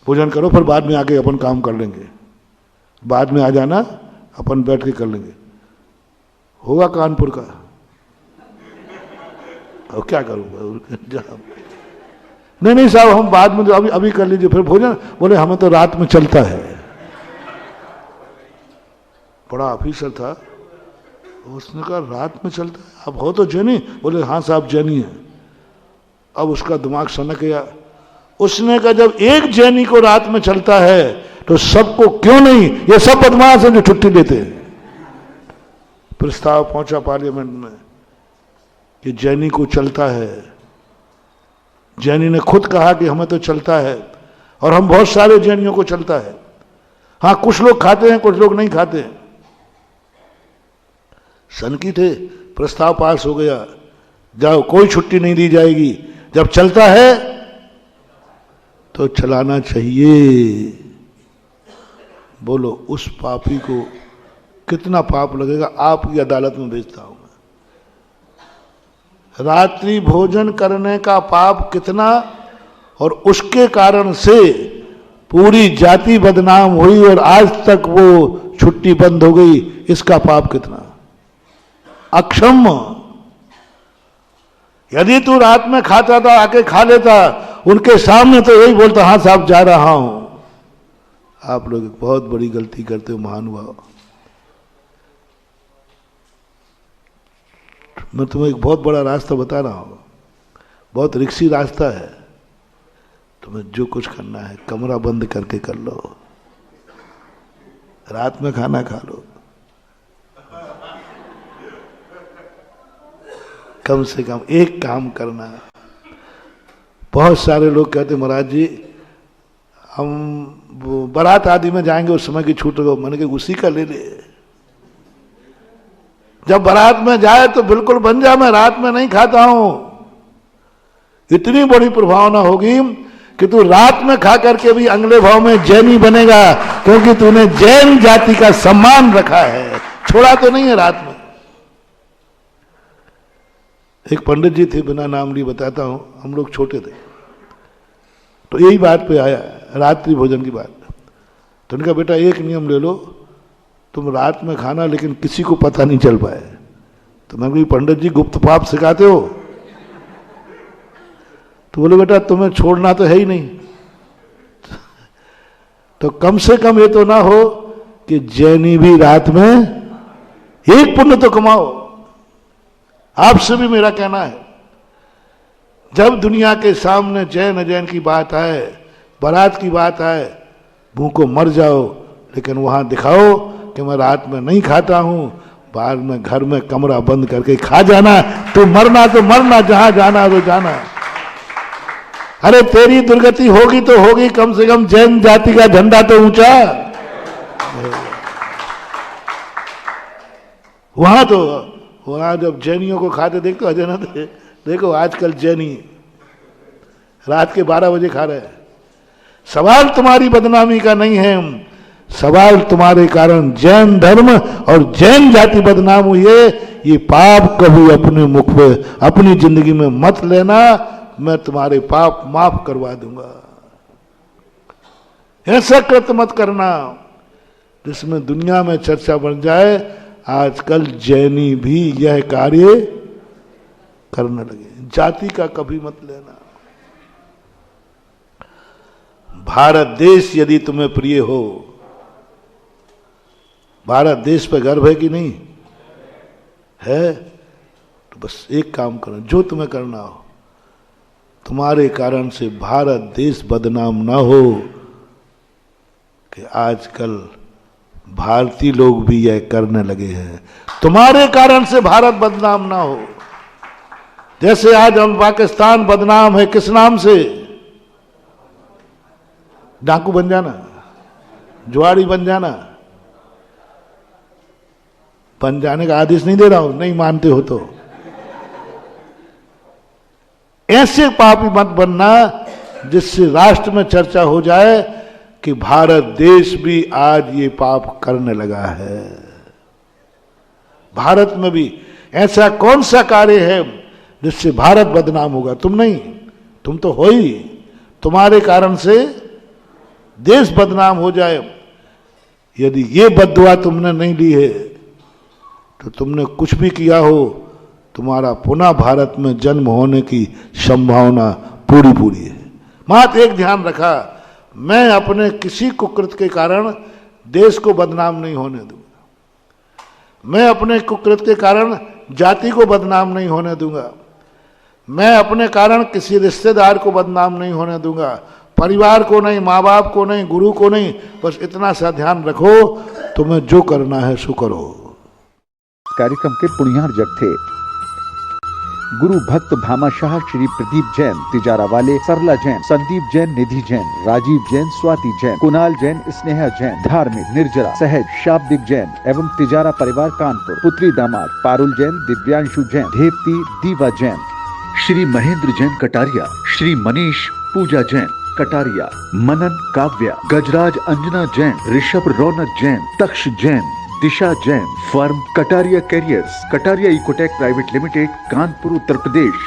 भोजन करो, फिर बाद में आके अपन काम कर लेंगे, बाद में आ जाना, अपन बैठ के कर लेंगे। होगा कानपुर का, और क्या करूँगा, नहीं साहब हम बाद में, अभी अभी कर लीजिए, फिर भोजन। बोले हमें तो रात में चलता है। बड़ा ऑफिसर था, उसने कहा रात में चलता है, अब हो तो जैनी? बोले हाँ साहब जैनी है। अब उसका दिमाग सनक गया। उसने कहा जब एक जैनी को रात में चलता है तो सबको क्यों नहीं? ये सब बदमाश हैं जो छुट्टी देते हैं। प्रस्ताव पहुंचा पार्लियामेंट में कि जैनी को चलता है। जैनी ने खुद कहा कि हमें तो चलता है, और हम बहुत सारे जैनियों को चलता है। हाँ कुछ लोग खाते हैं, कुछ लोग नहीं खाते हैं। सनकी थे, प्रस्ताव पास हो गया, जाओ कोई छुट्टी नहीं दी जाएगी, जब चलता है तो चलाना चाहिए। बोलो उस पापी को कितना पाप लगेगा? आपकी अदालत में भेजता हूं मैं। रात्रि भोजन करने का पाप कितना, और उसके कारण से पूरी जाति बदनाम हुई और आज तक वो छुट्टी बंद हो गई, इसका पाप कितना? अक्षम्य। यदि तू रात में खाता था, आके खा लेता, उनके सामने तो यही बोलता हाँ साहब जा रहा हूं। आप लोग एक बहुत बड़ी गलती करते हो महानुभाव। मैं तुम्हें एक बहुत बड़ा रास्ता बता रहा हूं, बहुत रिक्सी रास्ता है। तुम्हें जो कुछ करना है कमरा बंद करके कर लो, रात में खाना खा लो, कम से कम एक काम करना है। बहुत सारे लोग कहते महाराज जी हम बारात आदि में जाएंगे उस समय की छूट हो। मैंने कहा उसी का ले ले, जब बारात में जाए तो बिल्कुल बन जा, मैं रात में नहीं खाता हूं। इतनी बड़ी प्रभावना होगी कि तू रात में खा करके भी अगले भाव में जैनी बनेगा, क्योंकि तूने जैन जाति का सम्मान रखा है, छोड़ा तो नहीं है रात में। एक पंडित जी थे, बिना नाम लिए बताता हूं, हम लोग छोटे थे तो यही बात पे आया, रात्रि भोजन की बात। तो उनका बेटा एक नियम ले लो, तुम रात में खाना लेकिन किसी को पता नहीं चल पाए। तो मैं कही पंडित जी गुप्त पाप सिखाते हो? तो बोले बेटा तुम्हें छोड़ना तो है ही नहीं, तो कम से कम ये तो ना हो कि जैनी भी रात में एक पुण्य तो कमाओ। आपसे भी मेरा कहना है, जब दुनिया के सामने जैन अजैन की बात आए, बारात की बात आए, भूखो मर जाओ, लेकिन वहां दिखाओ कि मैं रात में नहीं खाता हूं, बाहर में घर में कमरा बंद करके खा जाना, तो मरना जहां जाना तो जाना। अरे तेरी दुर्गति होगी तो होगी, कम से कम जैन जाति का झंडा तो ऊंचा। वहां जब जैनियों को खाते देखते अजय ना, देखो आजकल जैनी रात के 12 बजे खा रहे हैं। सवाल तुम्हारी बदनामी का नहीं है, सवाल तुम्हारे कारण जैन धर्म और जैन जाति बदनाम हुई है। ये पाप कभी अपने मुख पे अपनी जिंदगी में मत लेना, मैं तुम्हारे पाप माफ करवा दूंगा। ऐसा कृत्य मत करना जिसमें दुनिया में चर्चा बन जाए। आजकल जैनी भी यह कार्य करने लगे। जाति का कभी मत लेना। भारत देश यदि तुम्हें प्रिय हो, भारत देश पे गर्व है कि नहीं है, तो बस एक काम करो, जो तुम्हें करना हो, तुम्हारे कारण से भारत देश बदनाम ना हो। कि आजकल भारतीय लोग भी यह करने लगे हैं, तुम्हारे कारण से भारत बदनाम ना हो। जैसे आज हम पाकिस्तान बदनाम है, किस नाम से? डाकू बन जाना, जुआड़ी बन जाना। बन जाने का आदेश नहीं दे रहा हूं, नहीं मानते हो तो। ऐसे पापी मत बनना जिससे राष्ट्र में चर्चा हो जाए कि भारत देश भी आज ये पाप करने लगा है। भारत में भी ऐसा कौन सा कार्य है जिससे भारत बदनाम होगा? तुम नहीं, तुम तो हो ही। तुम्हारे कारण से देश बदनाम हो जाए। यदि ये बद्दुआ तुमने नहीं ली है तो तुमने कुछ भी किया हो, तुम्हारा पुनः भारत में जन्म होने की संभावना पूरी है। मात्र एक ध्यान रखा, मैं अपने किसी कुकृत के कारण देश को बदनाम नहीं होने दूंगा। मैं अपने कुकृत के कारण जाति को बदनाम नहीं होने दूंगा। मैं अपने कारण किसी रिश्तेदार को बदनाम नहीं होने दूंगा। परिवार को नहीं, माँ बाप को नहीं, गुरु को नहीं। बस इतना सा ध्यान रखो, तुम्हें जो करना है सो करो। कार्यक्रम के पुण्यार्जक थे गुरु भक्त भामाशाह श्री प्रदीप जैन तिजारा वाले, सरला जैन, संदीप जैन, निधि जैन, राजीव जैन, स्वाति जैन, कुणाल जैन, स्नेहा जैन, धार्मिक, निर्जरा, सहज, शाब्दिक जैन एवं तिजारा परिवार कानपुर, पुत्री दामाद Parul Jain, Divyanshu Jain, Devati Diva Jain, Shri Mahendra Jain Kataria, Shri Manish Pooja Jain Kataria, Manan Kavya, Gajraj Anjana Jain, Rishabh Raunak Jain, Taksh Jain, Disha Jain, firm Kataria Carriers, Kataria Ecotech Private Limited, Kanpur Uttar प्रदेश।